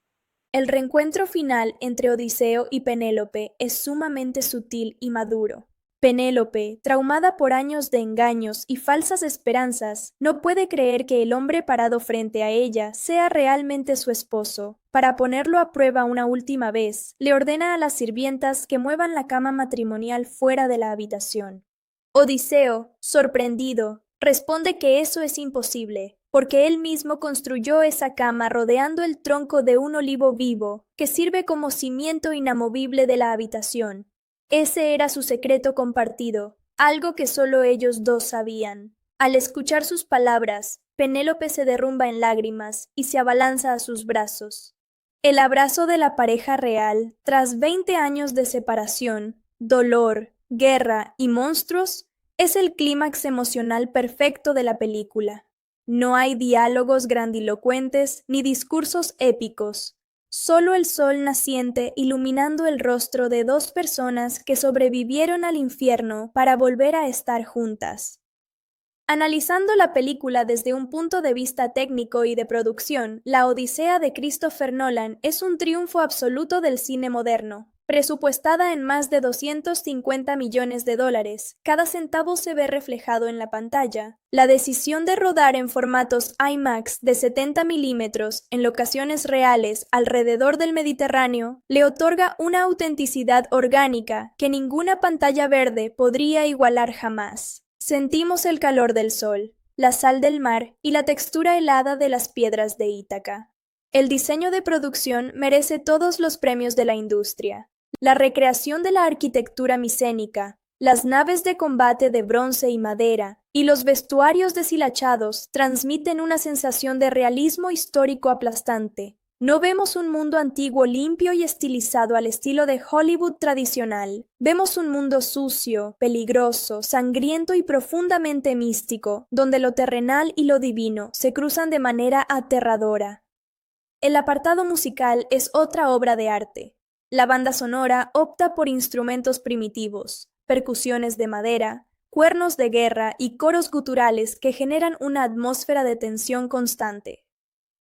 El reencuentro final entre Odiseo y Penélope es sumamente sutil y maduro. Penélope, traumada por años de engaños y falsas esperanzas, no puede creer que el hombre parado frente a ella sea realmente su esposo. Para ponerlo a prueba una última vez, le ordena a las sirvientas que muevan la cama matrimonial fuera de la habitación. Odiseo, sorprendido, responde que eso es imposible, porque él mismo construyó esa cama rodeando el tronco de un olivo vivo, que sirve como cimiento inamovible de la habitación. Ese era su secreto compartido, algo que solo ellos dos sabían. Al escuchar sus palabras, Penélope se derrumba en lágrimas y se abalanza a sus brazos. El abrazo de la pareja real, tras 20 años de separación, dolor, guerra y monstruos, es el clímax emocional perfecto de la película. No hay diálogos grandilocuentes ni discursos épicos. Solo el sol naciente iluminando el rostro de dos personas que sobrevivieron al infierno para volver a estar juntas. Analizando la película desde un punto de vista técnico y de producción, La Odisea de Christopher Nolan es un triunfo absoluto del cine moderno. Presupuestada en más de $250 millones, cada centavo se ve reflejado en la pantalla. La decisión de rodar en formatos IMAX de 70 milímetros en locaciones reales alrededor del Mediterráneo le otorga una autenticidad orgánica que ninguna pantalla verde podría igualar jamás. Sentimos el calor del sol, la sal del mar y la textura helada de las piedras de Ítaca. El diseño de producción merece todos los premios de la industria. La recreación de la arquitectura micénica, las naves de combate de bronce y madera y los vestuarios deshilachados transmiten una sensación de realismo histórico aplastante. No vemos un mundo antiguo limpio y estilizado al estilo de Hollywood tradicional. Vemos un mundo sucio, peligroso, sangriento y profundamente místico, donde lo terrenal y lo divino se cruzan de manera aterradora. El apartado musical es otra obra de arte. La banda sonora opta por instrumentos primitivos, percusiones de madera, cuernos de guerra y coros guturales que generan una atmósfera de tensión constante.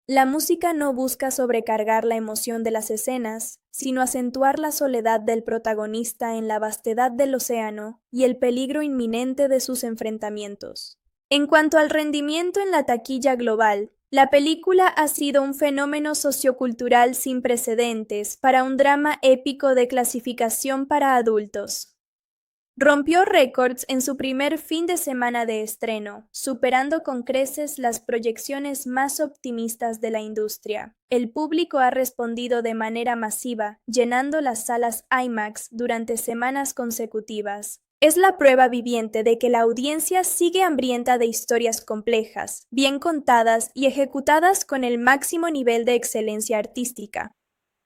La música no busca sobrecargar la emoción de las escenas, sino acentuar la soledad del protagonista en la vastedad del océano y el peligro inminente de sus enfrentamientos. En cuanto al rendimiento en la taquilla global, la película ha sido un fenómeno sociocultural sin precedentes para un drama épico de clasificación para adultos. Rompió récords en su primer fin de semana de estreno, superando con creces las proyecciones más optimistas de la industria. El público ha respondido de manera masiva, llenando las salas IMAX durante semanas consecutivas. Es la prueba viviente de que la audiencia sigue hambrienta de historias complejas, bien contadas y ejecutadas con el máximo nivel de excelencia artística.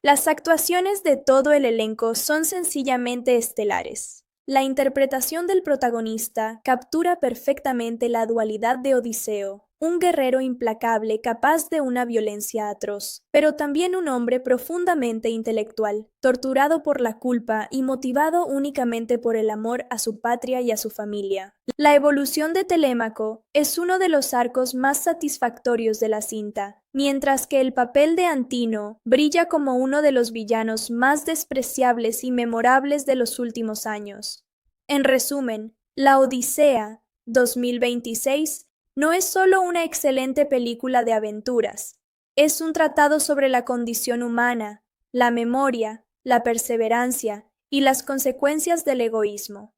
Las actuaciones de todo el elenco son sencillamente estelares. La interpretación del protagonista captura perfectamente la dualidad de Odiseo, un guerrero implacable capaz de una violencia atroz, pero también un hombre profundamente intelectual, torturado por la culpa y motivado únicamente por el amor a su patria y a su familia. La evolución de Telémaco es uno de los arcos más satisfactorios de la cinta, mientras que el papel de Antino brilla como uno de los villanos más despreciables y memorables de los últimos años. En resumen, La Odisea 2026 no es solo una excelente película de aventuras, es un tratado sobre la condición humana, la memoria, la perseverancia y las consecuencias del egoísmo.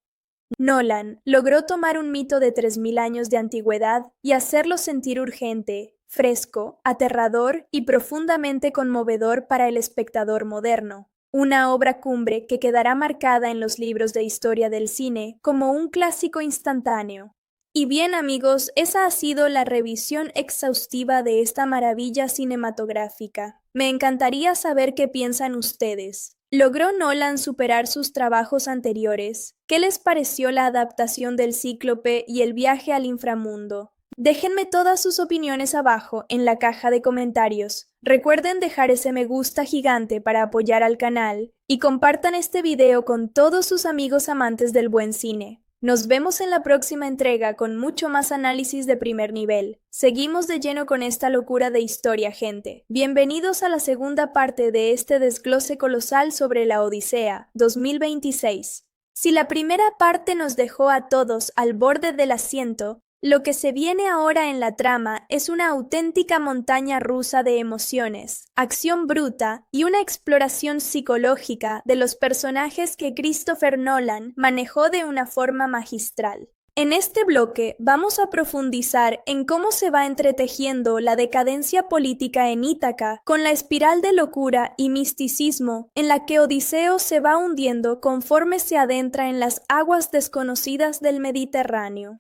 Nolan logró tomar un mito de 3000 años de antigüedad y hacerlo sentir urgente, fresco, aterrador y profundamente conmovedor para el espectador moderno. Una obra cumbre que quedará marcada en los libros de historia del cine como un clásico instantáneo. Y bien amigos, esa ha sido la revisión exhaustiva de esta maravilla cinematográfica. Me encantaría saber qué piensan ustedes. ¿Logró Nolan superar sus trabajos anteriores? ¿Qué les pareció la adaptación del Cíclope y el viaje al inframundo? Déjenme todas sus opiniones abajo en la caja de comentarios. Recuerden dejar ese me gusta gigante para apoyar al canal y compartan este video con todos sus amigos amantes del buen cine. Nos vemos en la próxima entrega con mucho más análisis de primer nivel. Seguimos de lleno con esta locura de historia, gente. Bienvenidos a la segunda parte de este desglose colosal sobre la Odisea 2026. Si la primera parte nos dejó a todos al borde del asiento, lo que se viene ahora en la trama es una auténtica montaña rusa de emociones, acción bruta y una exploración psicológica de los personajes que Christopher Nolan manejó de una forma magistral. En este bloque vamos a profundizar en cómo se va entretejiendo la decadencia política en Ítaca con la espiral de locura y misticismo en la que Odiseo se va hundiendo conforme se adentra en las aguas desconocidas del Mediterráneo.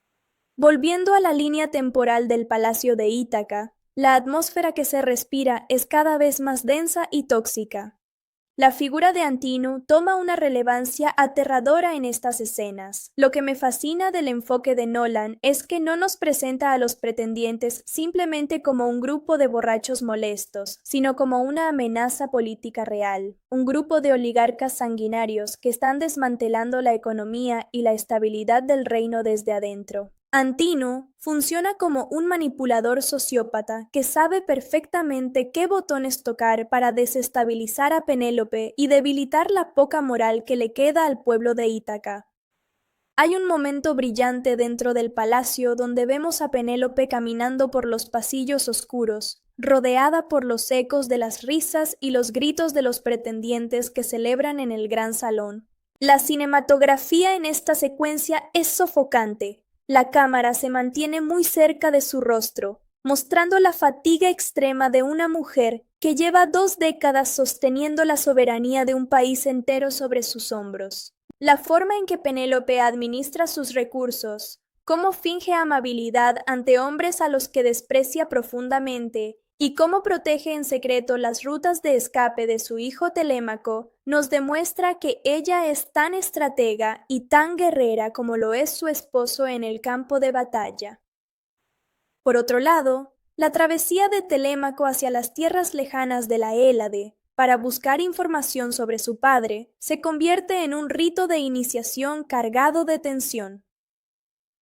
Volviendo a la línea temporal del Palacio de Ítaca, la atmósfera que se respira es cada vez más densa y tóxica. La figura de Antinu toma una relevancia aterradora en estas escenas. Lo que me fascina del enfoque de Nolan es que no nos presenta a los pretendientes simplemente como un grupo de borrachos molestos, sino como una amenaza política real, un grupo de oligarcas sanguinarios que están desmantelando la economía y la estabilidad del reino desde adentro. Antinu funciona como un manipulador sociópata que sabe perfectamente qué botones tocar para desestabilizar a Penélope y debilitar la poca moral que le queda al pueblo de Ítaca. Hay un momento brillante dentro del palacio donde vemos a Penélope caminando por los pasillos oscuros, rodeada por los ecos de las risas y los gritos de los pretendientes que celebran en el gran salón. La cinematografía en esta secuencia es sofocante. La cámara se mantiene muy cerca de su rostro, mostrando la fatiga extrema de una mujer que lleva 2 décadas sosteniendo la soberanía de un país entero sobre sus hombros. La forma en que Penélope administra sus recursos, cómo finge amabilidad ante hombres a los que desprecia profundamente y cómo protege en secreto las rutas de escape de su hijo Telémaco, nos demuestra que ella es tan estratega y tan guerrera como lo es su esposo en el campo de batalla. Por otro lado, la travesía de Telémaco hacia las tierras lejanas de la Hélade para buscar información sobre su padre se convierte en un rito de iniciación cargado de tensión.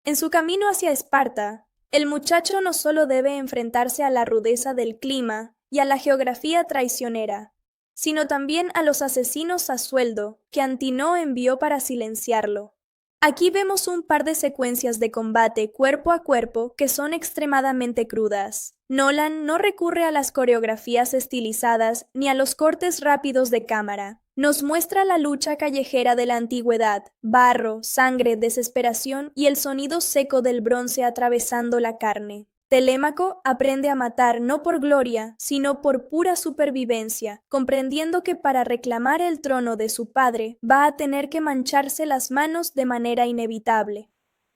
En su camino hacia Esparta, el muchacho no solo debe enfrentarse a la rudeza del clima y a la geografía traicionera, sino también a los asesinos a sueldo que Antinoo envió para silenciarlo. Aquí vemos un par de secuencias de combate cuerpo a cuerpo que son extremadamente crudas. Nolan no recurre a las coreografías estilizadas ni a los cortes rápidos de cámara. Nos muestra la lucha callejera de la antigüedad, barro, sangre, desesperación y el sonido seco del bronce atravesando la carne. Telémaco aprende a matar no por gloria, sino por pura supervivencia, comprendiendo que para reclamar el trono de su padre va a tener que mancharse las manos de manera inevitable.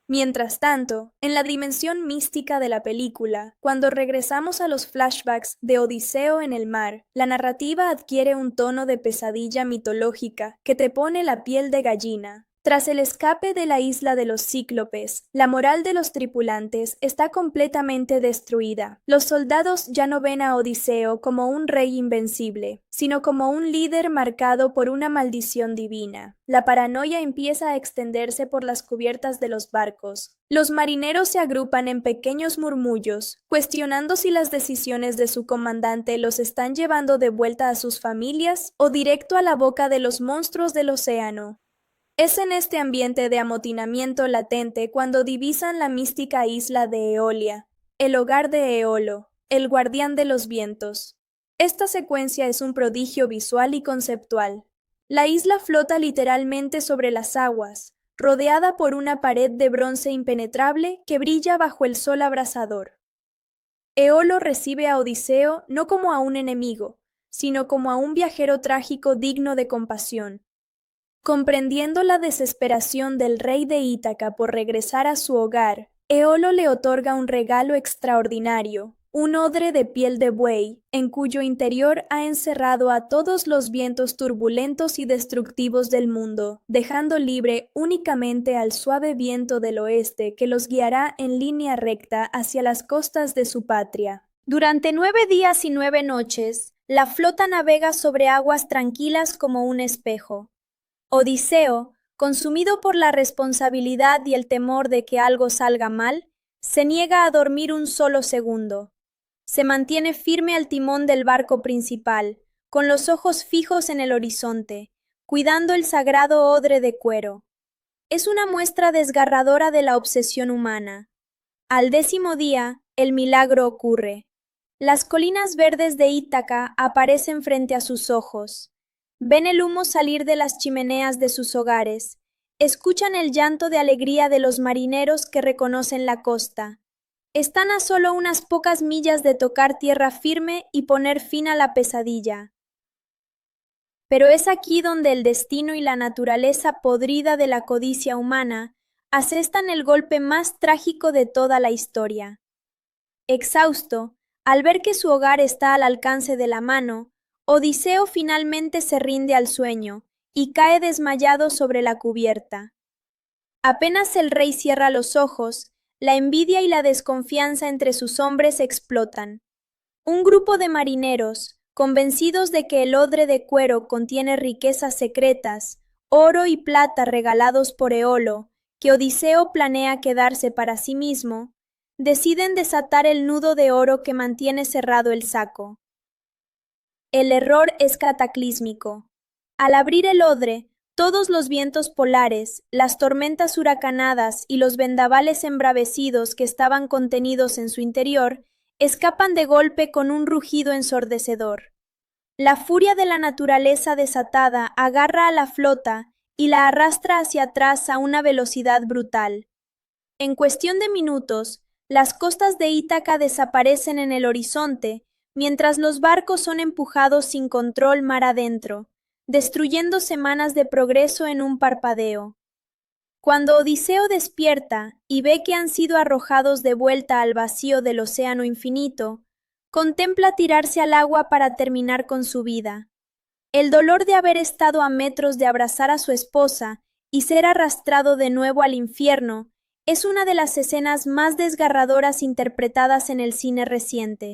Mientras tanto, en la dimensión mística de la película, cuando regresamos a los flashbacks de Odiseo en el mar, la narrativa adquiere un tono de pesadilla mitológica que te pone la piel de gallina. Tras el escape de la isla de los Cíclopes, la moral de los tripulantes está completamente destruida. Los soldados ya no ven a Odiseo como un rey invencible, sino como un líder marcado por una maldición divina. La paranoia empieza a extenderse por las cubiertas de los barcos. Los marineros se agrupan en pequeños murmullos, cuestionando si las decisiones de su comandante los están llevando de vuelta a sus familias o directo a la boca de los monstruos del océano. Es en este ambiente de amotinamiento latente cuando divisan la mística isla de Eolia, el hogar de Eolo, el guardián de los vientos. Esta secuencia es un prodigio visual y conceptual. La isla flota literalmente sobre las aguas, rodeada por una pared de bronce impenetrable que brilla bajo el sol abrasador. Eolo recibe a Odiseo no como a un enemigo, sino como a un viajero trágico digno de compasión. Comprendiendo la desesperación del rey de Ítaca por regresar a su hogar, Eolo le otorga un regalo extraordinario, un odre de piel de buey, en cuyo interior ha encerrado a todos los vientos turbulentos y destructivos del mundo, dejando libre únicamente al suave viento del oeste que los guiará en línea recta hacia las costas de su patria. Durante 9 días y 9 noches, la flota navega sobre aguas tranquilas como un espejo. Odiseo, consumido por la responsabilidad y el temor de que algo salga mal, se niega a dormir un solo segundo. Se mantiene firme al timón del barco principal, con los ojos fijos en el horizonte, cuidando el sagrado odre de cuero. Es una muestra desgarradora de la obsesión humana. Al 10º día, el milagro ocurre. Las colinas verdes de Ítaca aparecen frente a sus ojos. Ven el humo salir de las chimeneas de sus hogares, escuchan el llanto de alegría de los marineros que reconocen la costa. Están a solo unas pocas millas de tocar tierra firme y poner fin a la pesadilla. Pero es aquí donde el destino y la naturaleza podrida de la codicia humana asestan el golpe más trágico de toda la historia. Exhausto, al ver que su hogar está al alcance de la mano, Odiseo finalmente se rinde al sueño y cae desmayado sobre la cubierta. Apenas el rey cierra los ojos, la envidia y la desconfianza entre sus hombres explotan. Un grupo de marineros, convencidos de que el odre de cuero contiene riquezas secretas, oro y plata regalados por Eolo, que Odiseo planea quedarse para sí mismo, deciden desatar el nudo de oro que mantiene cerrado el saco. El error es cataclísmico. Al abrir el odre, todos los vientos polares, las tormentas huracanadas y los vendavales embravecidos que estaban contenidos en su interior escapan de golpe con un rugido ensordecedor. La furia de la naturaleza desatada agarra a la flota y la arrastra hacia atrás a una velocidad brutal. En cuestión de minutos, las costas de Ítaca desaparecen en el horizonte, mientras los barcos son empujados sin control mar adentro, destruyendo semanas de progreso en un parpadeo. Cuando Odiseo despierta y ve que han sido arrojados de vuelta al vacío del océano infinito, contempla tirarse al agua para terminar con su vida. El dolor de haber estado a metros de abrazar a su esposa y ser arrastrado de nuevo al infierno es una de las escenas más desgarradoras interpretadas en el cine reciente.